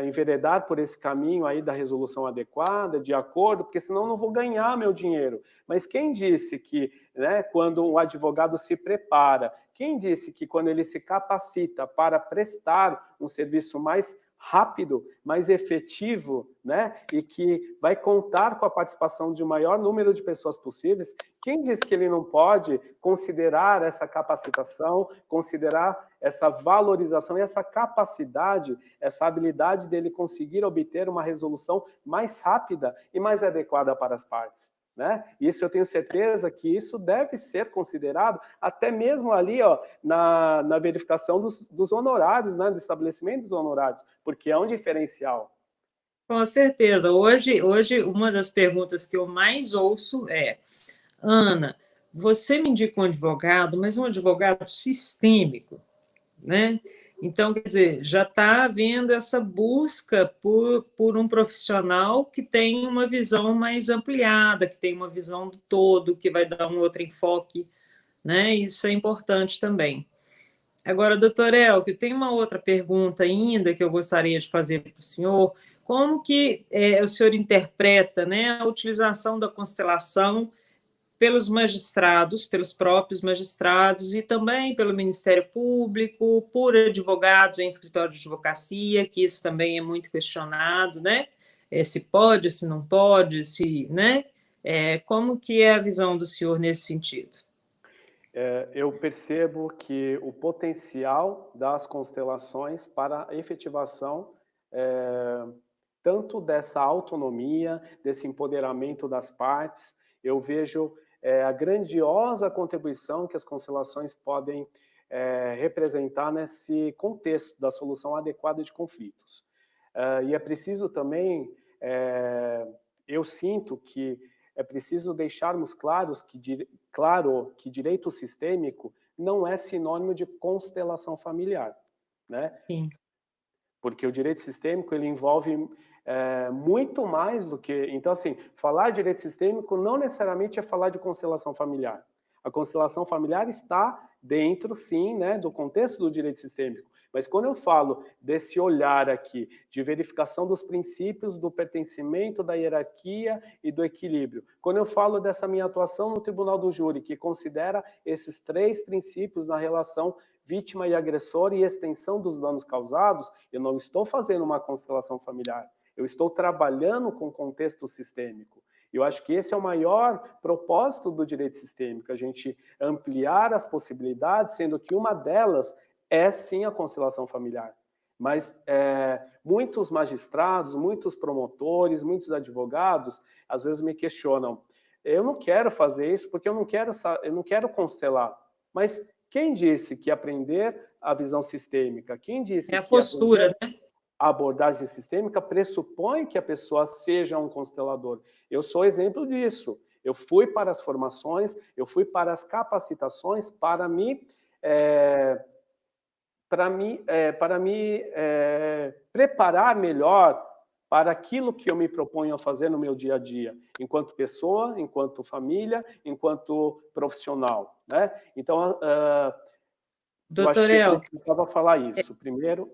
enveredar por esse caminho aí da resolução adequada, de acordo, porque senão eu não vou ganhar meu dinheiro. Mas quem disse que, né, quando um advogado se prepara, quem disse que quando ele se capacita para prestar um serviço mais rápido, mais efetivo, né, e que vai contar com a participação de maior número de pessoas possíveis, quem diz que ele não pode considerar essa capacitação, considerar essa valorização e essa capacidade, essa habilidade dele conseguir obter uma resolução mais rápida e mais adequada para as partes? Né? Isso eu tenho certeza que isso deve ser considerado até mesmo ali, ó, na verificação dos honorários, né? Do estabelecimento dos honorários, porque é um diferencial. Com certeza. Hoje, uma das perguntas que eu mais ouço é: Ana, você me indica um advogado, mas um advogado sistêmico, né? Então, quer dizer, já está havendo essa busca por um profissional que tem uma visão mais ampliada, que tem uma visão do todo, que vai dar um outro enfoque, né? Isso é importante também. Agora, doutor Elcio, tem uma outra pergunta ainda que eu gostaria de fazer para o senhor. Como que o senhor interpreta, né, a utilização da constelação pelos magistrados, pelos próprios magistrados e também pelo Ministério Público, por advogados em escritório de advocacia, que isso também é muito questionado, né? Se pode, se não pode, se, né? Como que é a visão do senhor nesse sentido? Eu percebo que o potencial das constelações para a efetivação tanto dessa autonomia, desse empoderamento das partes, eu vejo a grandiosa contribuição que as constelações podem representar nesse contexto da solução adequada de conflitos. E é preciso também, eu sinto que é preciso deixarmos claro que direito sistêmico não é sinônimo de constelação familiar, né? Sim. Porque o direito sistêmico ele envolve muito mais do que... Então, assim, falar de direito sistêmico não necessariamente é falar de constelação familiar. A constelação familiar está dentro, sim, né, do contexto do direito sistêmico. Mas quando eu falo desse olhar aqui, de verificação dos princípios do pertencimento, da hierarquia e do equilíbrio, quando eu falo dessa minha atuação no tribunal do júri, que considera esses 3 princípios na relação vítima e agressor e extensão dos danos causados, eu não estou fazendo uma constelação familiar, eu estou trabalhando com contexto sistêmico. Eu acho que esse é o maior propósito do direito sistêmico, a gente ampliar as possibilidades, sendo que uma delas é sim a constelação familiar. Mas muitos magistrados, muitos promotores, muitos advogados, às vezes me questionam, eu não quero fazer isso porque eu não quero constelar. Mas quem disse que aprender a visão sistêmica, quem disse É a que postura, aprender né? a abordagem sistêmica pressupõe que a pessoa seja um constelador? Eu sou exemplo disso. Eu fui para as formações, eu fui para as capacitações para me preparar melhor para aquilo que eu me proponho a fazer no meu dia a dia, enquanto pessoa, enquanto família, enquanto profissional, né? Então, eu acho Doutor que eu Elker, precisava falar isso. Primeiro...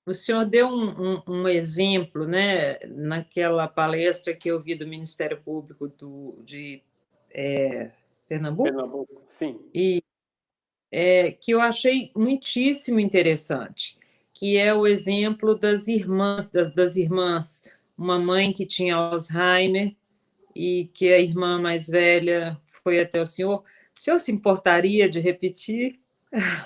o senhor deu um exemplo, né, naquela palestra que eu vi do Ministério Público de Pernambuco, Pernambuco, sim. e que eu achei muitíssimo interessante, que é o exemplo das irmãs, das irmãs, uma mãe que tinha Alzheimer e que a irmã mais velha foi até o senhor. O senhor se importaria de repetir?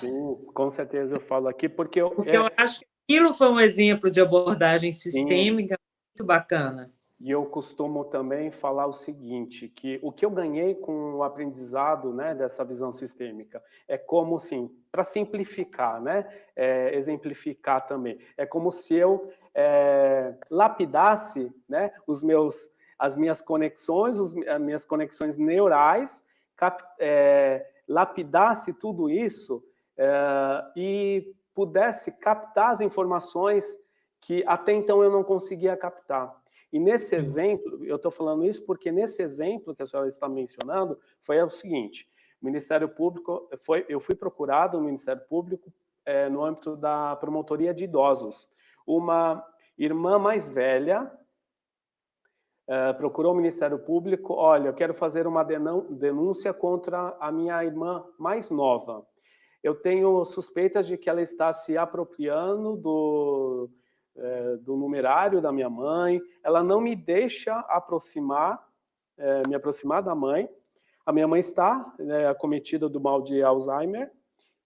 Sim, com certeza eu falo aqui, porque Porque eu acho que aquilo foi um exemplo de abordagem sim, sistêmica muito bacana. e eu costumo também falar o seguinte, que o que eu ganhei com o aprendizado, né, dessa visão sistêmica é como, assim, para simplificar, né, exemplificar também, é como se eu lapidasse, né, as minhas conexões, as minhas conexões neurais, lapidasse tudo isso e pudesse captar as informações que até então eu não conseguia captar. E nesse exemplo, eu estou falando isso porque nesse exemplo que a senhora está mencionando, foi o seguinte, o Ministério Público, eu fui procurado no Ministério Público no âmbito da promotoria de idosos. Uma irmã mais velha procurou o Ministério Público, olha, eu quero fazer uma denúncia contra a minha irmã mais nova. Eu tenho suspeitas de que ela está se apropriando do numerário da minha mãe, ela não me deixa me aproximar da mãe. A minha mãe está acometida do mal de Alzheimer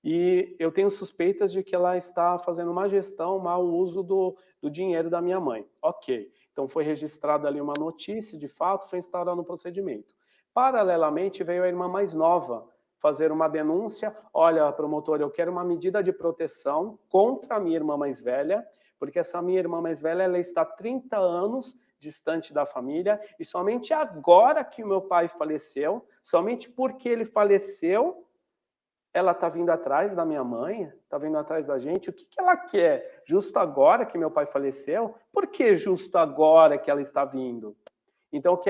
e eu tenho suspeitas de que ela está fazendo má gestão, mau uso do dinheiro da minha mãe. Ok, então foi registrada ali uma notícia, de fato, foi instaurado um procedimento. Paralelamente, veio a irmã mais nova fazer uma denúncia, olha, promotor, eu quero uma medida de proteção contra a minha irmã mais velha, porque essa minha irmã mais velha ela está 30 anos distante da família, e somente agora que o meu pai faleceu, somente porque ele faleceu, ela está vindo atrás da minha mãe, está vindo atrás da gente, o que ela quer? Justo agora que meu pai faleceu? Por que justo agora que ela está vindo? Então,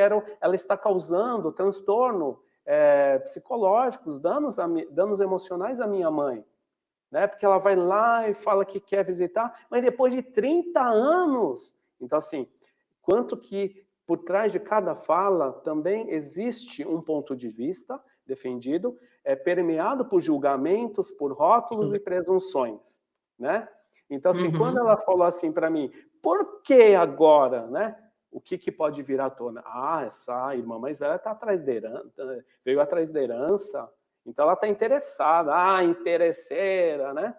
ela está causando transtorno psicológicos, danos emocionais à minha mãe. Né? Porque ela vai lá e fala que quer visitar, mas depois de 30 anos. Então, assim, quanto que por trás de cada fala também existe um ponto de vista defendido, permeado por julgamentos, por rótulos e presunções, né? Então, assim, quando ela falou assim para mim, por que agora, né? O que pode vir à tona? Ah, essa irmã mais velha está atrás da herança, veio atrás da herança, então ela está interessada, interesseira, né?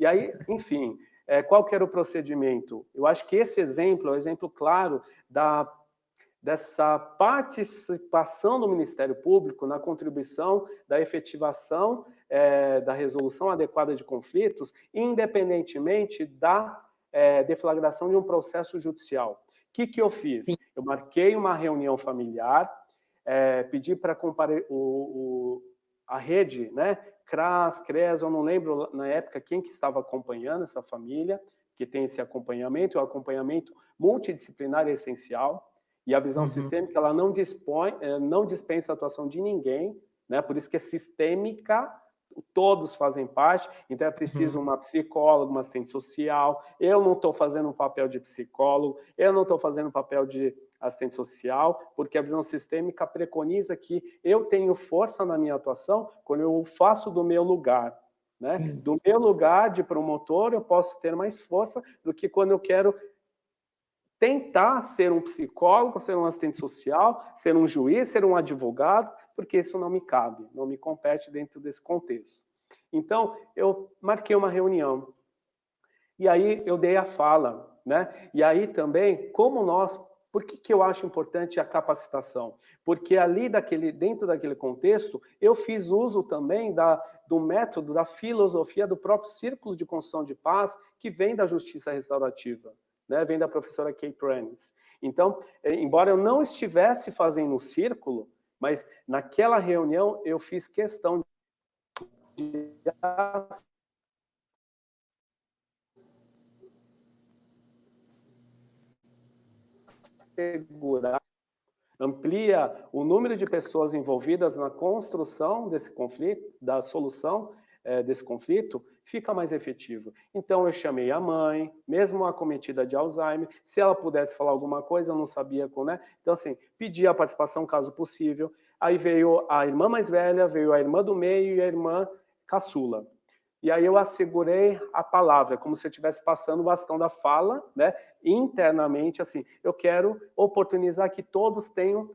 E aí, enfim, qual que era o procedimento? Eu acho que esse exemplo é um exemplo claro dessa participação do Ministério Público na contribuição da efetivação da resolução adequada de conflitos, independentemente da deflagração de um processo judicial. O que eu fiz? Sim. Eu marquei uma reunião familiar, pedi para comparecer a rede, né? CRAS, CRES, eu não lembro na época quem que estava acompanhando essa família, que tem esse acompanhamento, o acompanhamento multidisciplinar é essencial, e a visão sistêmica ela não dispensa a atuação de ninguém, né? Por isso que é sistêmica, todos fazem parte, então é preciso uma psicóloga, uma assistente social. Eu não estou fazendo um papel de psicólogo, eu não estou fazendo um papel de assistente social, porque a visão sistêmica preconiza que eu tenho força na minha atuação quando eu faço do meu lugar, né? Do meu lugar de promotor, eu posso ter mais força do que quando eu quero tentar ser um psicólogo, ser um assistente social, ser um juiz, ser um advogado, porque isso não me cabe, não me compete dentro desse contexto. Então, eu marquei uma reunião. E aí eu dei a fala, né? E aí também, como nós... Por que eu acho importante a capacitação? Porque ali, dentro daquele contexto, eu fiz uso também do método, da filosofia do próprio Círculo de Construção de Paz, que vem da justiça restaurativa, né? Vem da professora Kay Pranis. Então, embora eu não estivesse fazendo um círculo, mas naquela reunião eu fiz questão de segurar, amplia o número de pessoas envolvidas na construção desse conflito, da solução desse conflito, fica mais efetivo. Então eu chamei a mãe, mesmo acometida de Alzheimer, se ela pudesse falar alguma coisa, eu não sabia como, né? Então assim, pedi a participação caso possível. Aí veio a irmã mais velha, veio a irmã do meio e a irmã caçula. E aí eu assegurei a palavra, como se eu estivesse passando o bastão da fala, né? Internamente, assim, eu quero oportunizar que todos tenham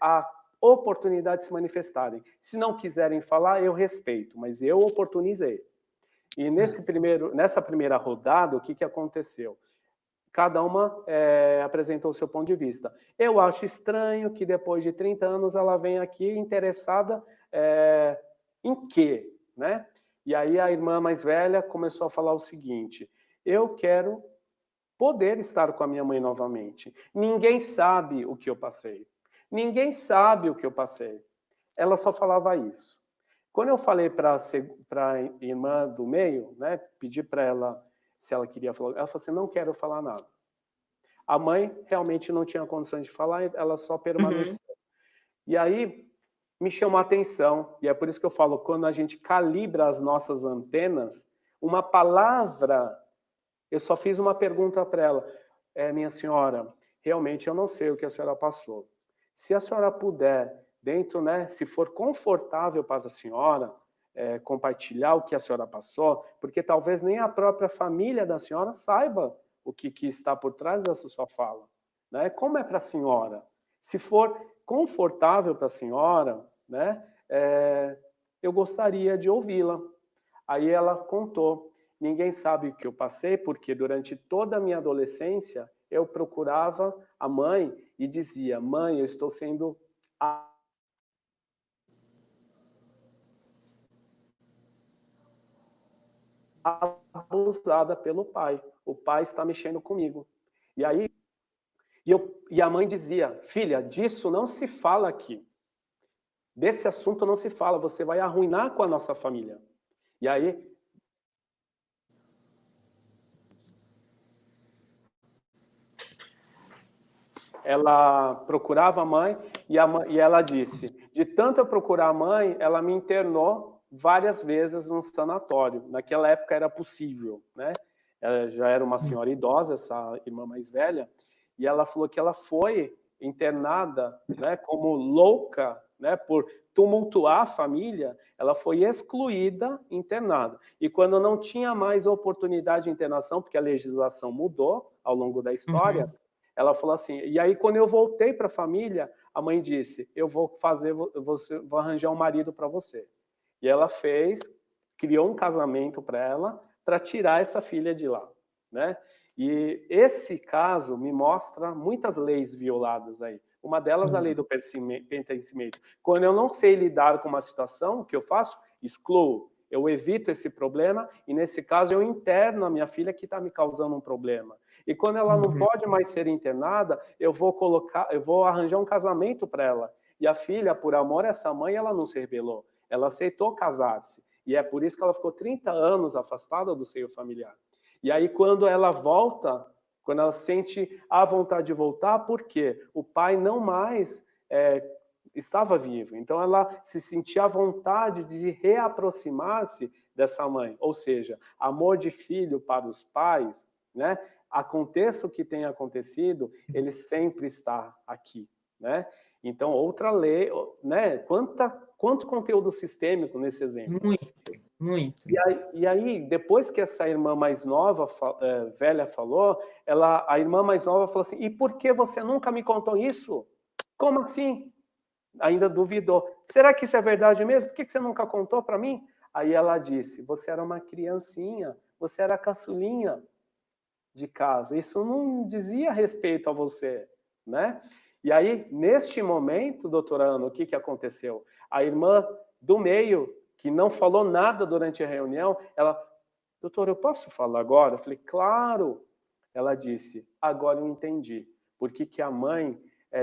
a oportunidade de se manifestarem. Se não quiserem falar, eu respeito, mas eu oportunizei. E nessa primeira rodada, o que aconteceu? Cada uma apresentou o seu ponto de vista. Eu acho estranho que depois de 30 anos ela venha aqui interessada em quê, né? E aí a irmã mais velha começou a falar o seguinte: eu quero poder estar com a minha mãe novamente. Ninguém sabe o que eu passei. Ninguém sabe o que eu passei. Ela só falava isso. Quando eu falei para a irmã do meio, né, pedi para ela se ela queria falar, ela falou assim: não quero falar nada. A mãe realmente não tinha condições de falar, ela só permaneceu. E aí me chamou a atenção, e é por isso que eu falo, quando a gente calibra as nossas antenas, uma palavra, eu só fiz uma pergunta para ela: minha senhora, realmente eu não sei o que a senhora passou. Se a senhora puder, dentro, né, se for confortável para a senhora, compartilhar o que a senhora passou, porque talvez nem a própria família da senhora saiba o que está por trás dessa sua fala, né? Como é para a senhora? Se for confortável para a senhora, né, eu gostaria de ouvi-la. Aí ela contou: ninguém sabe o que eu passei, porque durante toda a minha adolescência eu procurava a mãe e dizia: mãe, eu estou sendo abusada pelo pai. O pai está mexendo comigo. E aí, a mãe dizia: filha, disso não se fala aqui. Desse assunto não se fala, você vai arruinar com a nossa família. E aí, ela procurava a mãe e ela disse: de tanto eu procurar a mãe, ela me internou várias vezes num sanatório. Naquela época era possível, né? Ela já era uma senhora idosa, essa irmã mais velha, e ela falou que ela foi internada, né, como louca, né, por tumultuar a família. Ela foi excluída, internada. E quando não tinha mais oportunidade de internação, porque a legislação mudou ao longo da história, ela falou assim, e aí quando eu voltei para a família, a mãe disse: eu vou vou arranjar um marido para você. E ela criou um casamento para ela, para tirar essa filha de lá, né? E esse caso me mostra muitas leis violadas aí. Uma delas, a lei do pertencimento. Quando eu não sei lidar com uma situação, o que eu faço? Excluo. Eu evito esse problema e, nesse caso, eu interno a minha filha que está me causando um problema. E quando ela não pode mais ser internada, eu vou arranjar um casamento para ela. E a filha, por amor a essa mãe, ela não se rebelou. Ela aceitou casar-se. E é por isso que ela ficou 30 anos afastada do seio familiar. E aí, quando ela volta, quando ela sente a vontade de voltar, por quê? O pai não mais estava vivo. Então, ela se sentia à vontade de reaproximar-se dessa mãe. Ou seja, amor de filho para os pais, né? Aconteça o que tenha acontecido, ele sempre está aqui, né? Então, outra lei, né? Quanto conteúdo sistêmico nesse exemplo. Muito, muito. E aí, depois que essa irmã mais nova, velha, falou, a irmã mais nova falou assim, e por que você nunca me contou isso? Como assim? Ainda duvidou. Será que isso é verdade mesmo? Por que você nunca contou para mim? Aí ela disse, você era uma criancinha, você era a caçulinha de casa. Isso não dizia respeito a você, né? E aí, neste momento, doutora Ana, o que aconteceu? A irmã do meio, que não falou nada durante a reunião, ela, doutor, eu posso falar agora? Eu falei, claro. Ela disse, agora eu entendi. Por que a mãe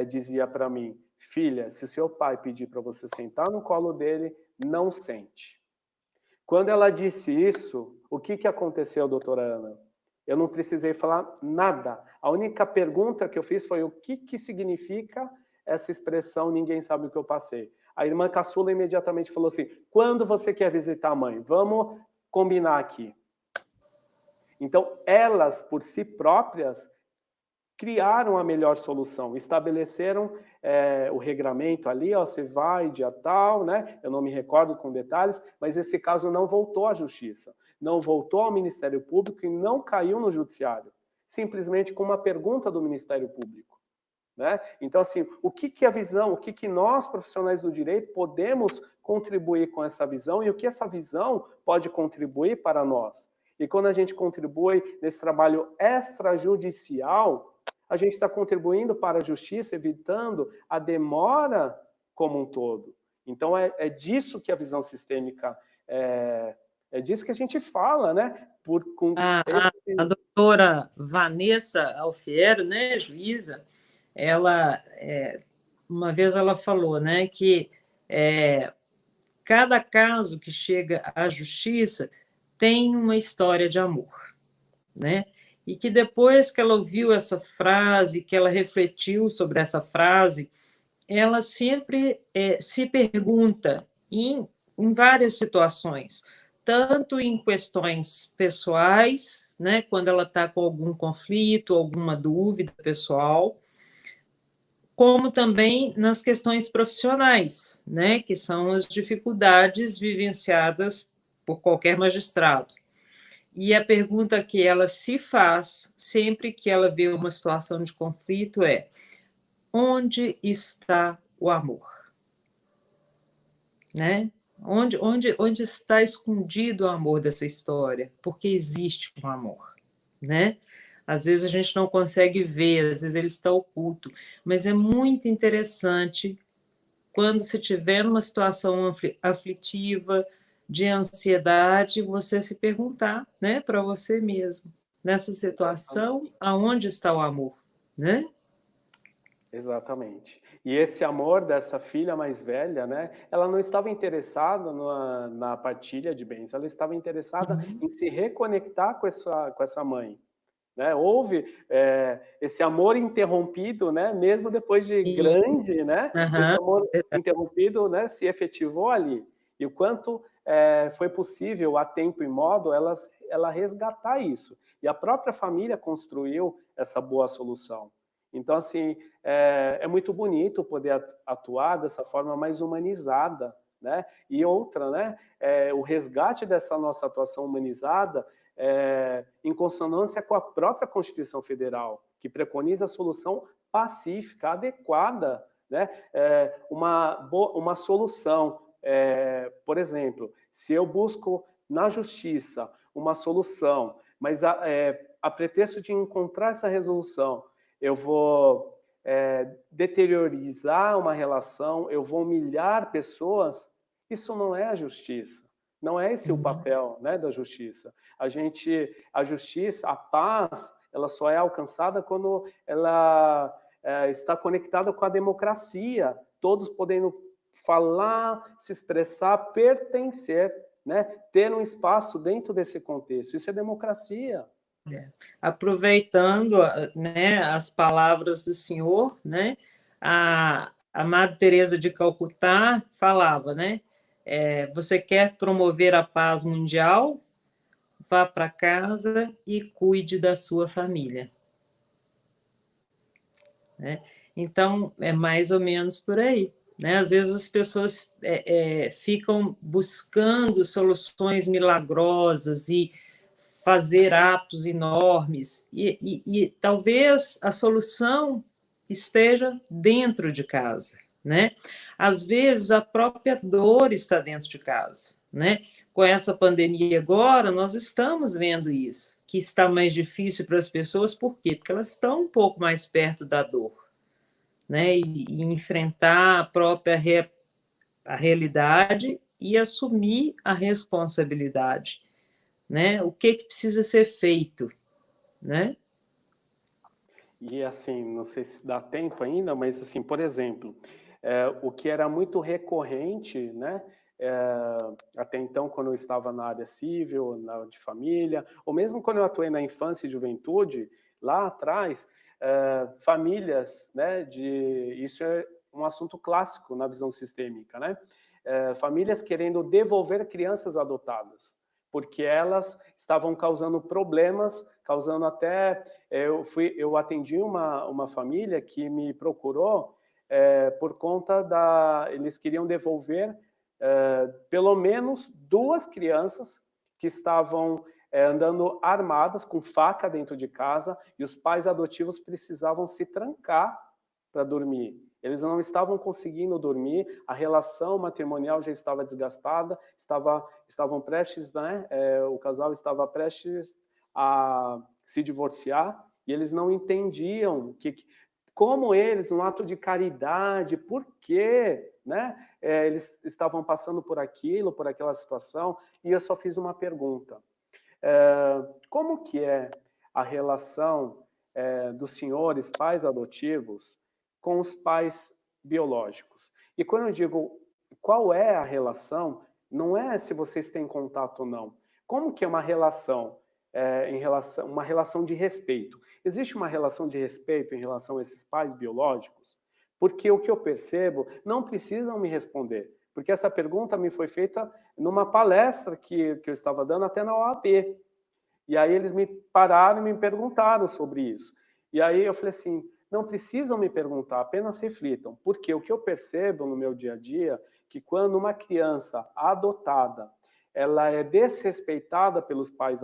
dizia para mim, filha, se o seu pai pedir para você sentar no colo dele, não sente. Quando ela disse isso, o que aconteceu, doutora Ana? Eu não precisei falar nada. A única pergunta que eu fiz foi o que significa essa expressão, ninguém sabe o que eu passei. A irmã caçula imediatamente falou assim, quando você quer visitar a mãe? Vamos combinar aqui. Então, elas, por si próprias, criaram a melhor solução, estabeleceram o regramento ali, ó, você vai dia tal, né? Eu não me recordo com detalhes, mas esse caso não voltou à justiça, não voltou ao Ministério Público e não caiu no judiciário, simplesmente com uma pergunta do Ministério Público, né? Então, assim, o que a visão, o que nós, profissionais do direito, podemos contribuir com essa visão e o que essa visão pode contribuir para nós? E quando a gente contribui nesse trabalho extrajudicial, a gente está contribuindo para a justiça, evitando a demora como um todo. Então, é disso que a visão sistêmica, é disso que a gente fala, né? A doutora Vanessa Alfiero, né, juíza, ela, uma vez ela falou, né, que cada caso que chega à justiça tem uma história de amor, né? E que depois que ela ouviu essa frase, que ela refletiu sobre essa frase, ela sempre se pergunta em várias situações, tanto em questões pessoais, né, quando ela está com algum conflito, alguma dúvida pessoal, como também nas questões profissionais, né, que são as dificuldades vivenciadas por qualquer magistrado. E a pergunta que ela se faz sempre que ela vê uma situação de conflito é: onde está o amor? Né? Onde está escondido o amor dessa história? Porque existe um amor, né? Às vezes a gente não consegue ver, às vezes ele está oculto, mas é muito interessante quando se tiver numa situação aflitiva, de ansiedade, você se perguntar, né, para você mesmo, nessa situação, aonde está o amor, né? Exatamente. E esse amor dessa filha mais velha, né? Ela não estava interessada na partilha de bens, ela estava interessada em se reconectar com essa mãe. Né? Houve esse amor interrompido, né? Mesmo depois de grande, né? Esse amor interrompido, né? Se efetivou ali. E o quanto foi possível, a tempo e modo, ela resgatar isso. E a própria família construiu essa boa solução. Então, assim, é muito bonito poder atuar dessa forma mais humanizada, né? E outra, né? O resgate dessa nossa atuação humanizada em consonância com a própria Constituição Federal, que preconiza a solução pacífica, adequada, né? Uma solução. Por exemplo, se eu busco na justiça uma solução, mas a pretexto de encontrar essa resolução, eu vou deteriorizar uma relação, eu vou humilhar pessoas, isso não é a justiça. Não é esse o papel, né, da justiça. A justiça, a paz, ela só é alcançada quando ela está conectada com a democracia, todos podendo falar, se expressar, pertencer, né, ter um espaço dentro desse contexto. Isso é democracia. Aproveitando, né, as palavras do senhor, né, a Madre Teresa de Calcutá falava, né? Você quer promover a paz mundial? Vá para casa e cuide da sua família. Né? Então, é mais ou menos por aí. Né? Às vezes as pessoas ficam buscando soluções milagrosas e fazer atos enormes, e talvez a solução esteja dentro de casa. Né? Às vezes a própria dor está dentro de casa. Né? Com essa pandemia agora, nós estamos vendo isso, que está mais difícil para as pessoas, por quê? Porque elas estão um pouco mais perto da dor. Né, e enfrentar a própria a realidade e assumir a responsabilidade, né? O que precisa ser feito, né? E assim, não sei se dá tempo ainda, mas assim, por exemplo, o que era muito recorrente, né? Até então, quando eu estava na área civil, de família, ou mesmo quando eu atuei na infância e juventude, lá atrás, famílias, né? Isso é um assunto clássico na visão sistêmica, né? Famílias querendo devolver crianças adotadas, porque elas estavam causando problemas, causando até... Eu atendi uma família que me procurou por conta eles queriam devolver pelo menos 2 crianças que estavam andando armadas, com faca dentro de casa, e os pais adotivos precisavam se trancar para dormir. Eles não estavam conseguindo dormir, a relação matrimonial já estava desgastada, estavam prestes, né? O casal estava prestes a se divorciar, e eles não entendiam como eles, num ato de caridade, por quê, né? Eles estavam passando por aquilo, por aquela situação, e eu só fiz uma pergunta. Como que é a relação dos senhores pais adotivos com os pais biológicos? E quando eu digo qual é a relação, não é se vocês têm contato ou não. Como que é uma relação? Uma relação de respeito. Existe uma relação de respeito em relação a esses pais biológicos? Porque o que eu percebo, não precisam me responder, porque essa pergunta me foi feita numa palestra que eu estava dando até na OAB. E aí eles me pararam e me perguntaram sobre isso. E aí eu falei assim, não precisam me perguntar, apenas reflitam. Porque o que eu percebo no meu dia a dia, que quando uma criança adotada, ela é desrespeitada pelos pais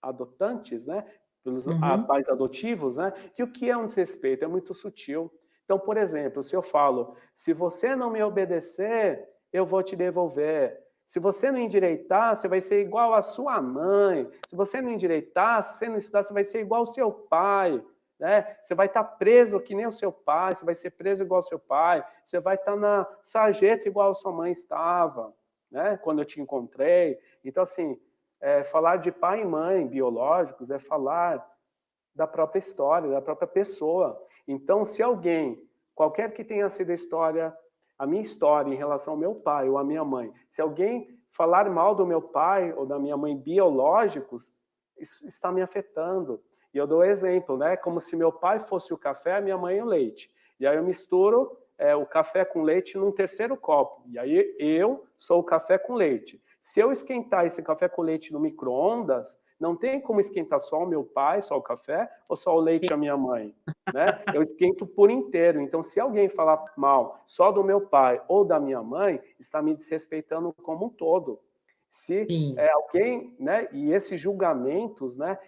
adotantes, né? Pelos pais adotivos, né? E o que é um desrespeito? É muito sutil. Então, por exemplo, se eu falo, se você não me obedecer, eu vou te devolver. Se você não endireitar, você vai ser igual à sua mãe. Se você não endireitar, se você não estudar, você vai ser igual ao seu pai. Né? Você vai estar preso que nem o seu pai, você vai ser preso igual ao seu pai, você vai estar na sarjeta igual a sua mãe estava, né? Quando eu te encontrei. Então, assim, falar de pai e mãe biológicos é falar da própria história, da própria pessoa. Então, se alguém, qualquer que tenha sido a minha história em relação ao meu pai ou à minha mãe, se alguém falar mal do meu pai ou da minha mãe biológicos, isso está me afetando. E eu dou exemplo, né? Como se meu pai fosse o café, a minha mãe o leite. E aí eu misturo o café com leite num terceiro copo. E aí eu sou o café com leite. Se eu esquentar esse café com leite no micro-ondas, não tem como esquentar só o meu pai, só o café, ou só o leite a minha mãe. Né? Eu esquento por inteiro. Então, se alguém falar mal só do meu pai ou da minha mãe, está me desrespeitando como um todo. Se alguém, né, e esses julgamentos, né,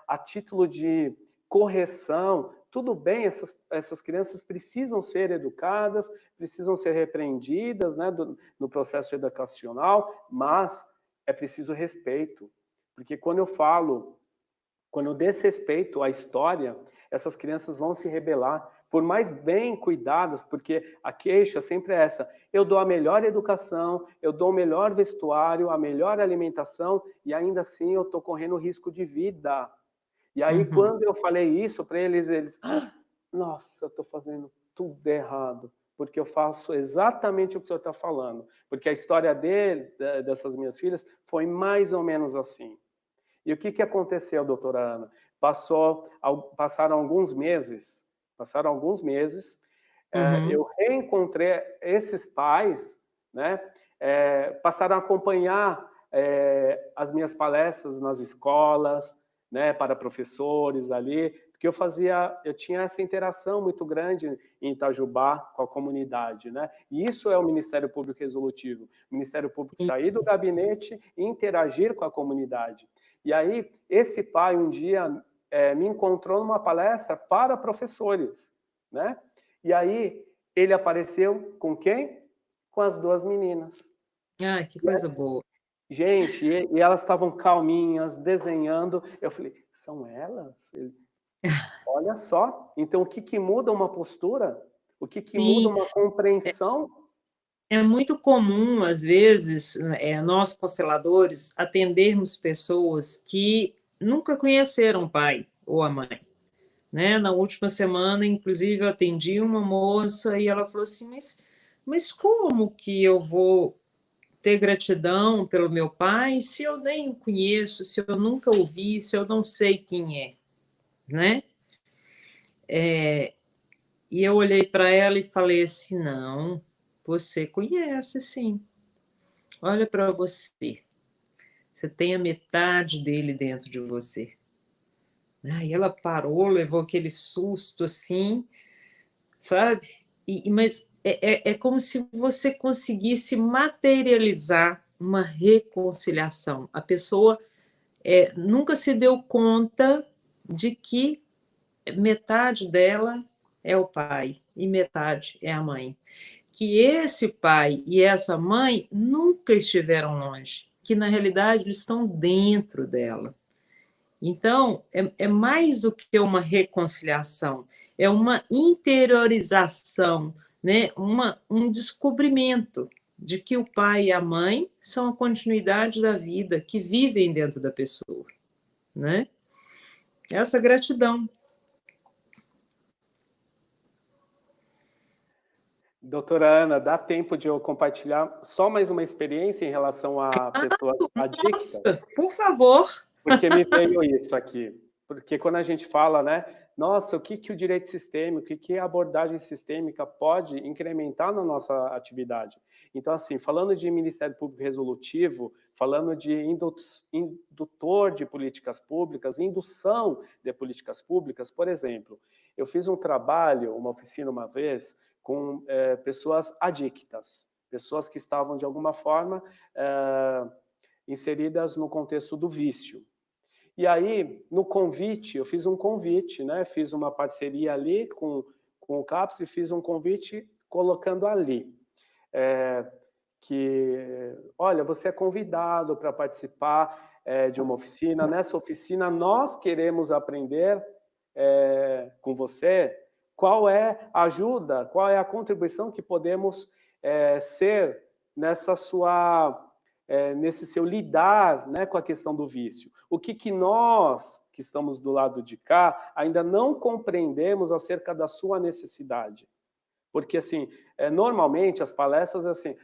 a título de correção, tudo bem, essas crianças precisam ser educadas, precisam ser repreendidas, né, no processo educacional, mas é preciso respeito. Porque quando eu desrespeito a história, essas crianças vão se rebelar, por mais bem cuidadas, porque a queixa sempre é essa: eu dou a melhor educação, eu dou o melhor vestuário, a melhor alimentação, e ainda assim eu estou correndo risco de vida. E aí, quando eu falei isso para eles, nossa, eu estou fazendo tudo errado, porque eu faço exatamente o que o senhor está falando. Porque a história dessas minhas filhas foi mais ou menos assim. E o que aconteceu, doutora Ana? Passaram alguns meses, Eu reencontrei esses pais, né? Passaram a acompanhar as minhas palestras nas escolas, né, para professores ali, porque eu tinha essa interação muito grande em Itajubá com a comunidade, né? E isso é o Ministério Público Resolutivo. O Ministério Público sair do gabinete e interagir com a comunidade. E aí, esse pai, um dia, me encontrou numa palestra para professores, né? E aí, ele apareceu com quem? Com as duas meninas. Ah, que coisa boa. Gente, e elas estavam calminhas, desenhando. Eu falei, são elas? Olha só. Então, o que muda uma postura? O que muda Sim, uma compreensão? é muito comum, às vezes, nós consteladores atendermos pessoas que nunca conheceram o pai ou a mãe. Né? Na última semana, inclusive, eu atendi uma moça e ela falou assim, mas como que eu vou ter gratidão pelo meu pai se eu nem o conheço, se eu nunca ouvi, se eu não sei quem é, né? E eu olhei para ela e falei assim, não, você conhece, sim. Olha para você. Você tem a metade dele dentro de você. Aí ela parou, levou aquele susto assim, sabe? Mas é como se você conseguisse materializar uma reconciliação. A pessoa nunca se deu conta de que metade dela é o pai e metade é a mãe. Que esse pai e essa mãe nunca estiveram longe, que na realidade estão dentro dela. Então, é mais do que uma reconciliação, é uma interiorização, né? Um descobrimento de que o pai e a mãe são a continuidade da vida, que vivem dentro da pessoa, né? Essa gratidão. Doutora Ana, dá tempo de eu compartilhar só mais uma experiência em relação a pessoas adictas? Nossa, por favor. Porque me veio isso aqui. Porque quando a gente fala, né, nossa, o que o direito sistêmico, o que a abordagem sistêmica pode incrementar na nossa atividade? Então, assim, falando de Ministério Público Resolutivo, falando de indutor de políticas públicas, indução de políticas públicas, por exemplo, eu fiz um trabalho, uma oficina uma vez, com pessoas adictas, pessoas que estavam, de alguma forma, inseridas no contexto do vício. E aí, no convite, eu fiz um convite, né? Fiz uma parceria ali com o CAPS e fiz um convite colocando ali. Olha, você é convidado para participar de uma oficina. Nessa oficina, nós queremos aprender com você qual é a ajuda, qual é a contribuição que podemos ser nessa sua... nesse seu lidar, né, com a questão do vício. O que nós, que estamos do lado de cá, ainda não compreendemos acerca da sua necessidade. Porque, assim, normalmente as palestras assim,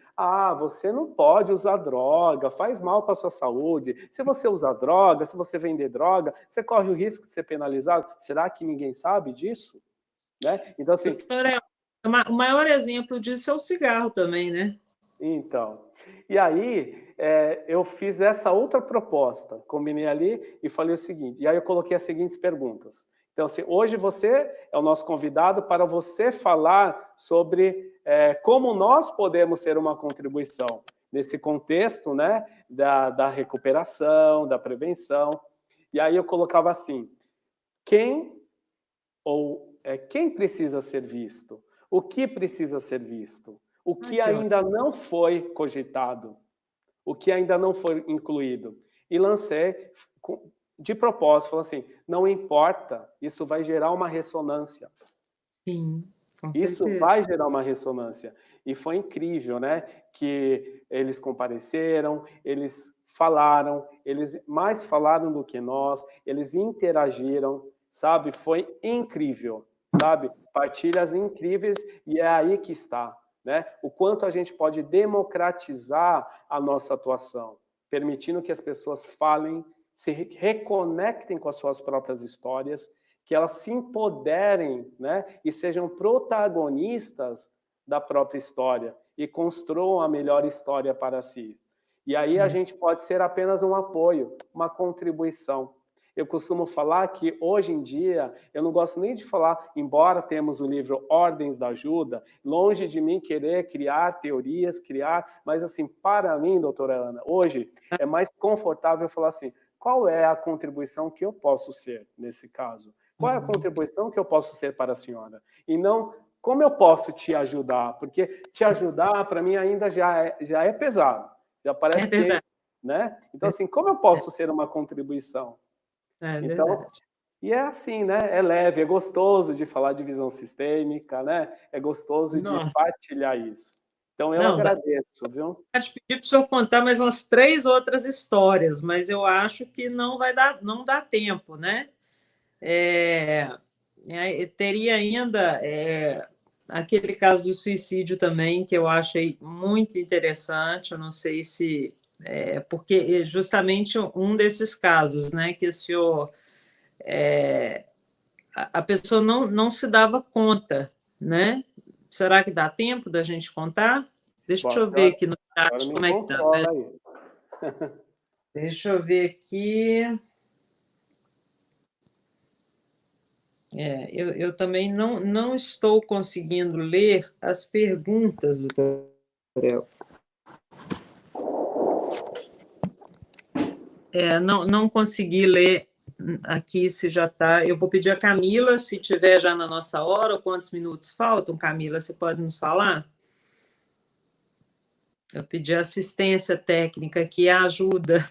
você não pode usar droga, faz mal para a sua saúde. Se você usar droga, se você vender droga, você corre o risco de ser penalizado. Será que ninguém sabe disso? Né? Então, assim... Doutora, o maior exemplo disso é o cigarro também, né? Então, e aí eu fiz essa outra proposta, combinei ali e falei o seguinte, e aí eu coloquei as seguintes perguntas. Então, assim, hoje você é o nosso convidado para você falar sobre como nós podemos ser uma contribuição nesse contexto, né, da recuperação, da prevenção. E aí eu colocava assim, quem precisa ser visto? O que precisa ser visto? O que ainda não foi cogitado? O que ainda não foi incluído? E lancei de propósito, falando assim, não importa, isso vai gerar uma ressonância. Sim, com Isso certeza. vai gerar uma ressonância. E foi incrível, né? Que eles compareceram, eles falaram, eles mais falaram do que nós, eles interagiram, sabe? Foi incrível, sabe? Partilhas incríveis e é aí que está, né? O quanto a gente pode democratizar a nossa atuação, permitindo que as pessoas falem, se reconectem com as suas próprias histórias, que elas se empoderem, né, e sejam protagonistas da própria história e construam a melhor história para si. E aí a gente pode ser apenas um apoio, uma contribuição. Eu costumo falar que, hoje em dia, eu não gosto nem de falar, embora temos o livro Ordens da Ajuda, longe de mim querer criar teorias, mas, assim, para mim, doutora Ana, hoje é mais confortável falar assim, qual é a contribuição que eu posso ser nesse caso? Qual é a contribuição que eu posso ser para a senhora? E não, como eu posso te ajudar? Porque te ajudar, para mim, ainda já é pesado. Já parece que, né? Então, assim, como eu posso ser uma contribuição? Então, verdade. e é assim, né? É leve, é gostoso de falar de visão sistêmica, né? É gostoso de Nossa. partilhar isso. Então, eu Não, agradeço, viu? pode pedir para o senhor contar mais umas 3 outras histórias, mas eu acho que não vai dar, não dá tempo, né? Teria ainda aquele caso do suicídio também, que eu achei muito interessante, eu não sei se... porque justamente um desses casos, né, que o senhor... a pessoa não se dava conta, né? Será que dá tempo da gente contar? Deixa eu ver aqui no Agora chat me como é que tá. controla aí. Deixa eu ver aqui. Eu também não estou conseguindo ler as perguntas do Gabriel. Não consegui ler aqui se já está. Eu vou pedir a Camila, se tiver já na nossa hora, ou quantos minutos faltam, Camila, você pode nos falar? Eu pedi assistência técnica aqui, ajuda.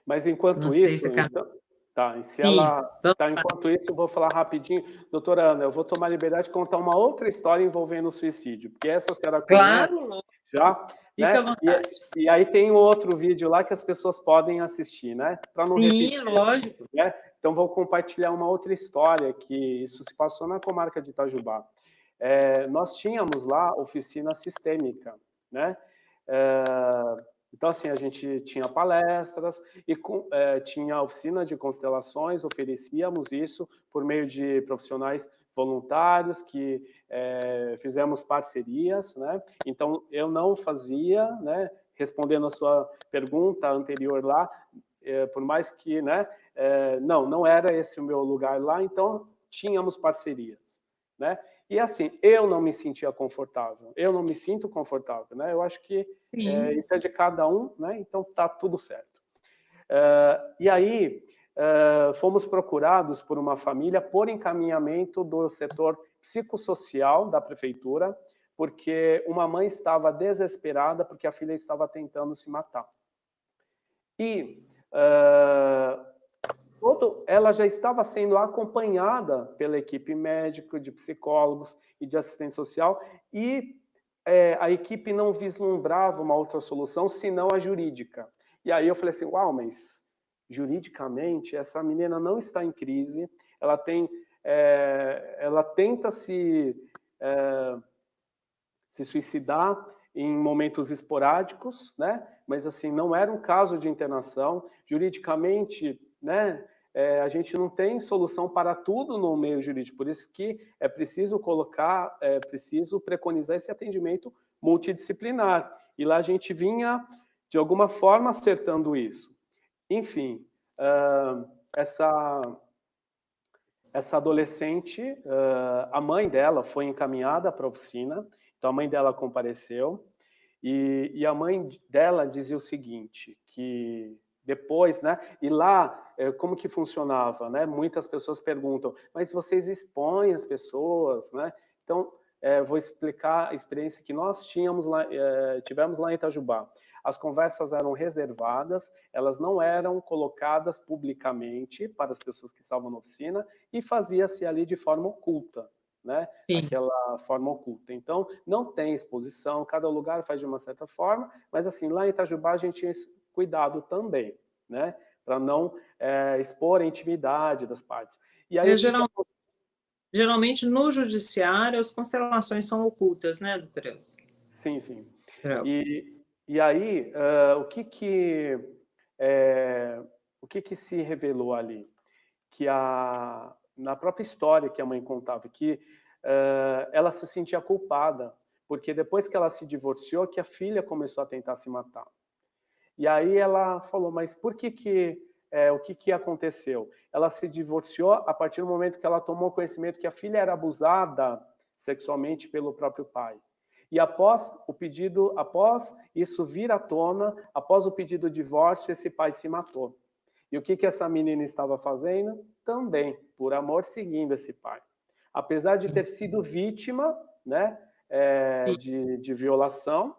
Mas enquanto Não sei isso, se a Camila... então, tá, se Sim, ela tá, enquanto isso, eu vou falar rapidinho. Doutora Ana, eu vou tomar a liberdade de contar uma outra história envolvendo o suicídio, porque essa a senhora conhece claro, já, fica à né? vontade. E aí tem um outro vídeo lá que as pessoas podem assistir, né? Para não Sim, repetir, lógico. né? Então vou compartilhar uma outra história que isso se passou na comarca de Itajubá. Nós tínhamos lá oficina sistêmica, né? Então, assim, a gente tinha palestras e tinha oficina de constelações, oferecíamos isso por meio de profissionais voluntários que fizemos parcerias, né? Então, eu não fazia, né? Respondendo a sua pergunta anterior lá, por mais que, né? Não era esse o meu lugar lá, então tínhamos parcerias, né? E assim, eu não me sentia confortável, eu não me sinto confortável, né? Eu acho que isso é de cada um, né? Então tá tudo certo. E aí fomos procurados por uma família por encaminhamento do setor psicossocial da prefeitura, porque uma mãe estava desesperada porque a filha estava tentando se matar. E ela já estava sendo acompanhada pela equipe médica, de psicólogos e de assistente social, e a equipe não vislumbrava uma outra solução senão a jurídica. E aí eu falei assim, uau, mas juridicamente essa menina não está em crise, ela tenta se suicidar em momentos esporádicos, né? Mas assim não era um caso de internação. Juridicamente, né? A gente não tem solução para tudo no meio jurídico, por isso que é preciso preciso preconizar esse atendimento multidisciplinar. E lá a gente vinha, de alguma forma, acertando isso. Enfim, essa adolescente, a mãe dela foi encaminhada para a oficina, então a mãe dela compareceu, e a mãe dela dizia o seguinte, que depois, né, e lá, como que funcionava, né? Muitas pessoas perguntam, mas vocês expõem as pessoas, né? Então, vou explicar a experiência que nós tivemos lá em Itajubá. As conversas eram reservadas, elas não eram colocadas publicamente para as pessoas que estavam na oficina e fazia-se ali de forma oculta, né? Sim. Aquela forma oculta. Então, não tem exposição, cada lugar faz de uma certa forma, mas assim, lá em Itajubá a gente tinha esse cuidado também, né? Para não expor a intimidade das partes. E aí, geralmente, no judiciário, as constelações são ocultas, né, doutor Elcio? Sim, sim. E aí, o que o que se revelou ali? Que na própria história que a mãe contava, que ela se sentia culpada, porque depois que ela se divorciou, que a filha começou a tentar se matar. E aí ela falou, mas por o que aconteceu? Ela se divorciou a partir do momento que ela tomou conhecimento que a filha era abusada sexualmente pelo próprio pai. E após isso vir à tona, após o pedido de divórcio, esse pai se matou. E o que essa menina estava fazendo? Também, por amor, seguindo esse pai. Apesar de ter sido vítima, né, de violação,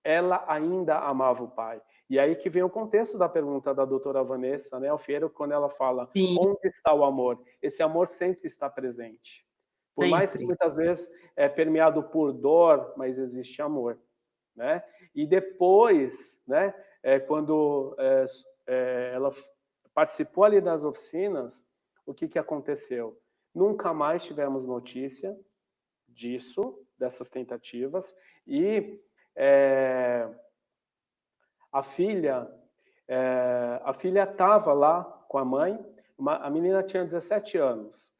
ela ainda amava o pai. E aí que vem o contexto da pergunta da doutora Vanessa, né, Alfiero, quando ela fala, Sim. Onde está o amor? Esse amor sempre está presente. Por mais que muitas vezes é permeado por dor, mas existe amor, né? E depois, né, quando ela participou ali das oficinas, o que aconteceu? Nunca mais tivemos notícia dessas tentativas, e a filha estava lá com a mãe, a menina tinha 17 anos,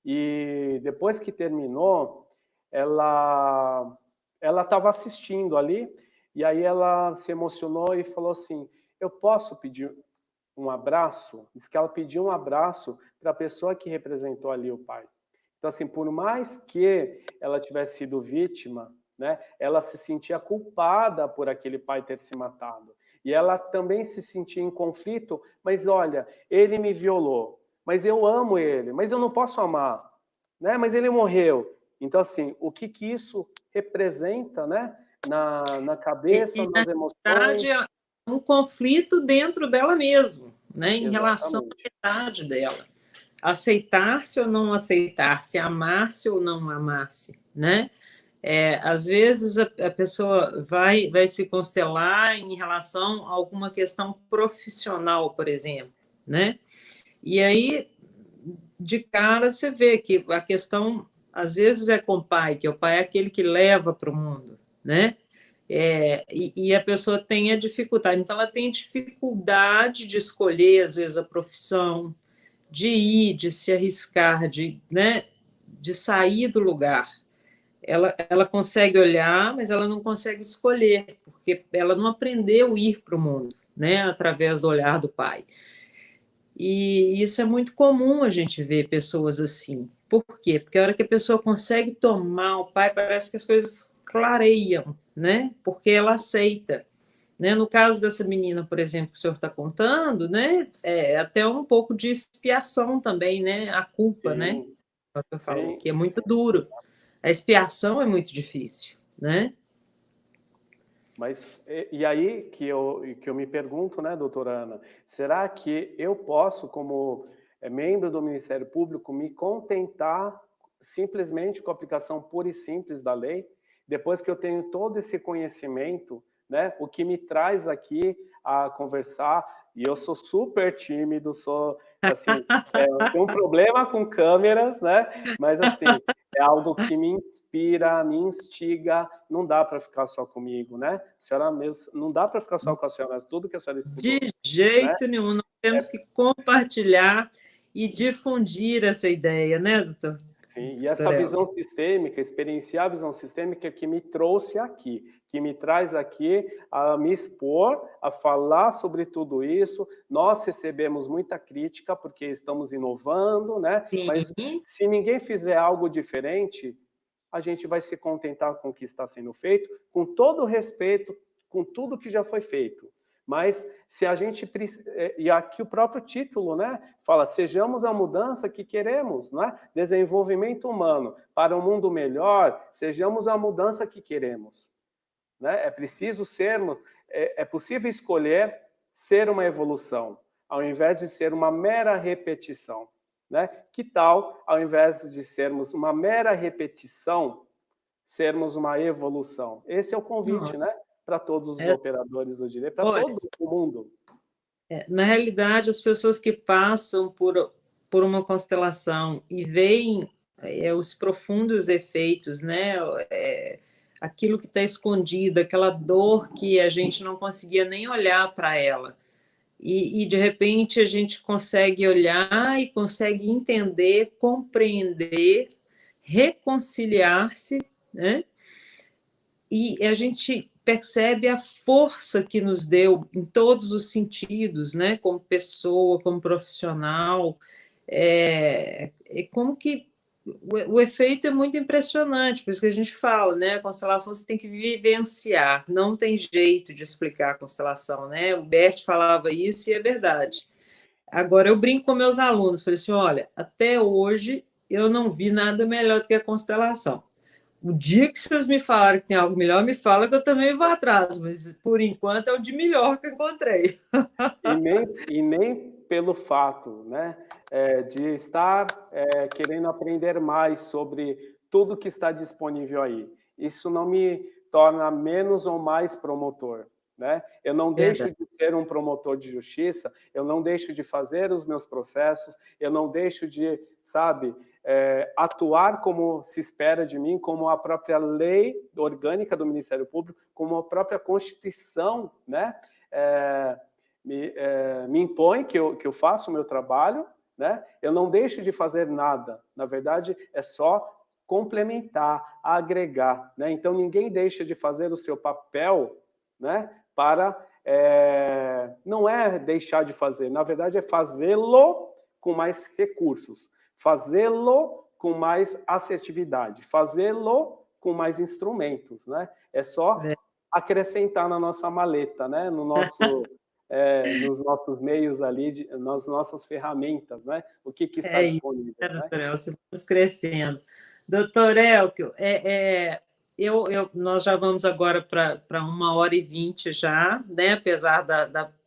e depois que terminou, ela estava assistindo ali, e aí ela se emocionou e falou assim, eu posso pedir um abraço? Diz que ela pediu um abraço para a pessoa que representou ali o pai. Então, assim, por mais que ela tivesse sido vítima, né, ela se sentia culpada por aquele pai ter se matado. E ela também se sentia em conflito, mas olha, ele me violou, mas eu amo ele, mas eu não posso amar, né? Mas ele morreu. Então, assim, o que isso representa, né, na cabeça, nas emoções? Na verdade, é um conflito dentro dela mesma, né, em relação à idade dela. Aceitar-se ou não aceitar-se, amar-se ou não amar-se, né? Às vezes a pessoa vai se constelar em relação a alguma questão profissional, por exemplo, né? E aí, de cara, você vê que a questão, às vezes, é com o pai, que o pai é aquele que leva para o mundo, né? E a pessoa tem a dificuldade. Então, ela tem dificuldade de escolher, às vezes, a profissão, de ir, de se arriscar, né, de sair do lugar. Ela consegue olhar, mas ela não consegue escolher, porque ela não aprendeu a ir para o mundo, né, através do olhar do pai. E isso é muito comum a gente ver pessoas assim. Por quê? Porque a hora que a pessoa consegue tomar o pai, parece que as coisas clareiam, né? Porque ela aceita. Né? No caso dessa menina, por exemplo, que o senhor está contando, né? É até um pouco de expiação também, né? A culpa, Sim, né? Você falou, que é muito sim, duro. A expiação é muito difícil, né? Mas, e aí que eu me pergunto, né, doutora Ana, será que eu posso, como membro do Ministério Público, me contentar simplesmente com a aplicação pura e simples da lei, depois que eu tenho todo esse conhecimento, né, o que me traz aqui a conversar, e eu sou super tímido, assim, eu tenho um problema com câmeras, né, mas assim, é algo que me inspira, me instiga, não dá para ficar só comigo, né? A senhora mesmo, não dá para ficar só com a senhora, tudo que a senhora estudou. De jeito nenhum, nós temos que compartilhar e difundir essa ideia, né, doutor? Sim, e essa visão sistêmica, experienciar a visão sistêmica que me trouxe aqui, que me traz aqui a me expor, a falar sobre tudo isso. Nós recebemos muita crítica porque estamos inovando, né? Sim. Mas se ninguém fizer algo diferente, a gente vai se contentar com o que está sendo feito, com todo o respeito, com tudo que já foi feito. Mas se a gente, e aqui o próprio título, né, fala, sejamos a mudança que queremos, né? Desenvolvimento humano para um mundo melhor, sejamos a mudança que queremos, né? É preciso sermos, é possível escolher ser uma evolução, ao invés de ser uma mera repetição, né? Que tal, ao invés de sermos uma mera repetição, sermos uma evolução? Esse é o convite, né? Para todos os operadores do direito, para todo o mundo. Na realidade, as pessoas que passam por uma constelação e veem os profundos efeitos, né? Aquilo que está escondido, aquela dor que a gente não conseguia nem olhar para ela. e de repente a gente consegue olhar e consegue entender, compreender, reconciliar-se, né? E a gente percebe a força que nos deu em todos os sentidos, né? Como pessoa, como profissional, como que o efeito é muito impressionante, por isso que a gente fala, né? A constelação você tem que vivenciar, não tem jeito de explicar a constelação, né? O Bert falava isso e é verdade. Agora, eu brinco com meus alunos, falei assim, olha, até hoje eu não vi nada melhor do que a constelação. O dia que vocês me falarem que tem algo melhor, me fala que eu também vou atrás, mas por enquanto é o de melhor que eu encontrei. E nem pelo fato, né, de estar querendo aprender mais sobre tudo que está disponível aí. Isso não me torna menos ou mais promotor, né? Eu não deixo Verdade. de ser um promotor de justiça, eu não deixo de fazer os meus processos, eu não deixo de, sabe, atuar como se espera de mim, como a própria lei orgânica do Ministério Público, como a própria Constituição, né? Me impõe que eu faça o meu trabalho, né? Eu não deixo de fazer nada. Na verdade, é só complementar, agregar, né? Então ninguém deixa de fazer o seu papel, né? Não é deixar de fazer, na verdade é fazê-lo com mais recursos, fazê-lo com mais assertividade, fazê-lo com mais instrumentos, né? É só acrescentar na nossa maleta, né? Nos nossos meios ali, nas nossas ferramentas, né? O que está É isso, disponível, né, né? doutor Elcio? Vamos crescendo. Doutor Elcio, nós já vamos agora para 1h20 já, né? Apesar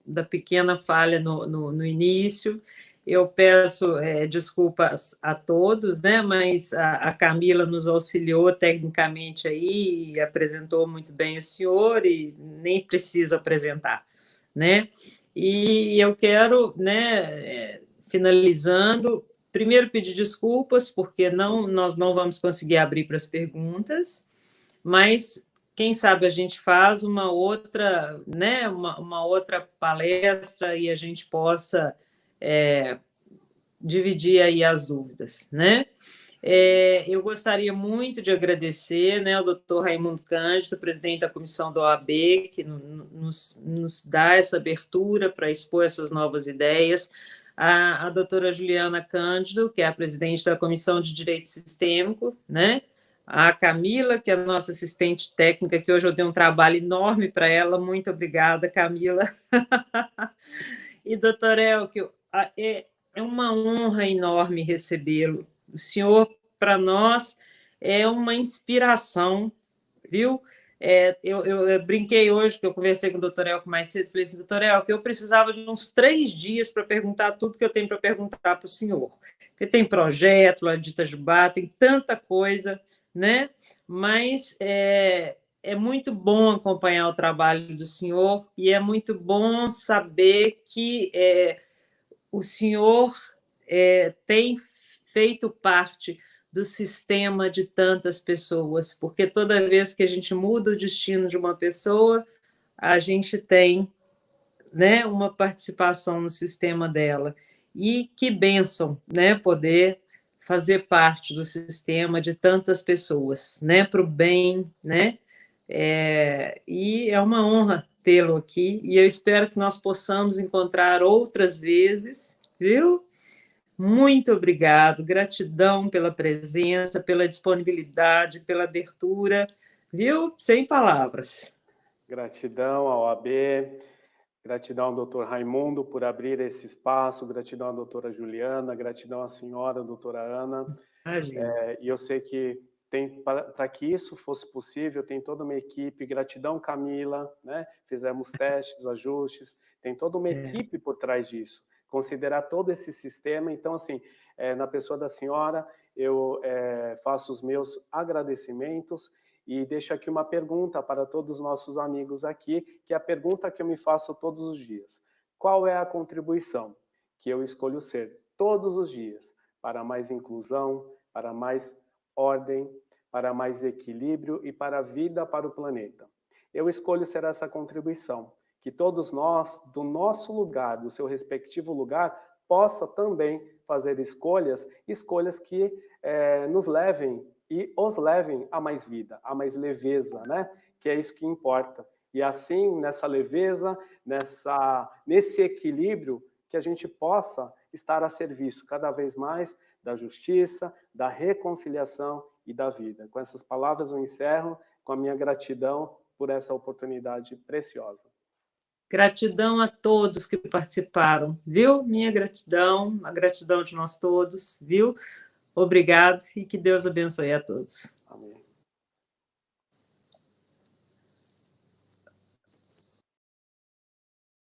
da pequena falha no início. Eu peço desculpas a todos, né? Mas a Camila nos auxiliou tecnicamente aí, e apresentou muito bem o senhor e nem precisa apresentar, né? E eu quero, né, finalizando, primeiro pedir desculpas, porque nós não vamos conseguir abrir para as perguntas, mas quem sabe a gente faz uma outra, né, uma outra palestra e a gente possa dividir aí as dúvidas, né? Eu gostaria muito de agradecer, né, ao doutor Raimundo Cândido, presidente da comissão da OAB, que nos dá essa abertura para expor essas novas ideias, a doutora Juliana Cândido, que é a presidente da Comissão de Direito Sistêmico, né? A Camila, que é a nossa assistente técnica, que hoje eu dei um trabalho enorme para ela. Muito obrigada, Camila. E, doutor Elcio, é uma honra enorme recebê-lo. O senhor, para nós, é uma inspiração, viu? Eu brinquei hoje, que eu conversei com o doutor Elcio mais cedo, falei assim, doutor Elcio, eu precisava de uns 3 dias para perguntar tudo que eu tenho para perguntar para o senhor. Porque tem projeto lá de Itajubá, tem tanta coisa, né? Mas é muito bom acompanhar o trabalho do senhor e é muito bom saber que o senhor tem feito parte do sistema de tantas pessoas, porque toda vez que a gente muda o destino de uma pessoa, a gente tem, né, uma participação no sistema dela. E que bênção, né, poder fazer parte do sistema de tantas pessoas, né, para o bem, né? E é uma honra tê-lo aqui, e eu espero que nós possamos encontrar outras vezes, viu? Muito obrigado, gratidão pela presença, pela disponibilidade, pela abertura, viu? Sem palavras. Gratidão ao OAB, gratidão ao doutor Raimundo por abrir esse espaço, gratidão à doutora Juliana, gratidão à senhora, doutora Ana. E eu sei que para que isso fosse possível, tem toda uma equipe, gratidão Camila, né? Fizemos testes, ajustes, tem toda uma equipe por trás disso. Considerar todo esse sistema, então assim, na pessoa da senhora, eu faço os meus agradecimentos e deixo aqui uma pergunta para todos os nossos amigos aqui, que é a pergunta que eu me faço todos os dias. Qual é a contribuição que eu escolho ser todos os dias para mais inclusão, para mais ordem, para mais equilíbrio e para a vida para o planeta? Eu escolho ser essa contribuição, que todos nós, do nosso lugar, do seu respectivo lugar, possa também fazer escolhas que nos levem e os levem a mais vida, a mais leveza, né? Que é isso que importa. E assim, nessa leveza, nesse equilíbrio, que a gente possa estar a serviço cada vez mais da justiça, da reconciliação e da vida. Com essas palavras eu encerro com a minha gratidão por essa oportunidade preciosa. Gratidão a todos que participaram, viu? Minha gratidão, a gratidão de nós todos, viu? Obrigado e que Deus abençoe a todos. Amém.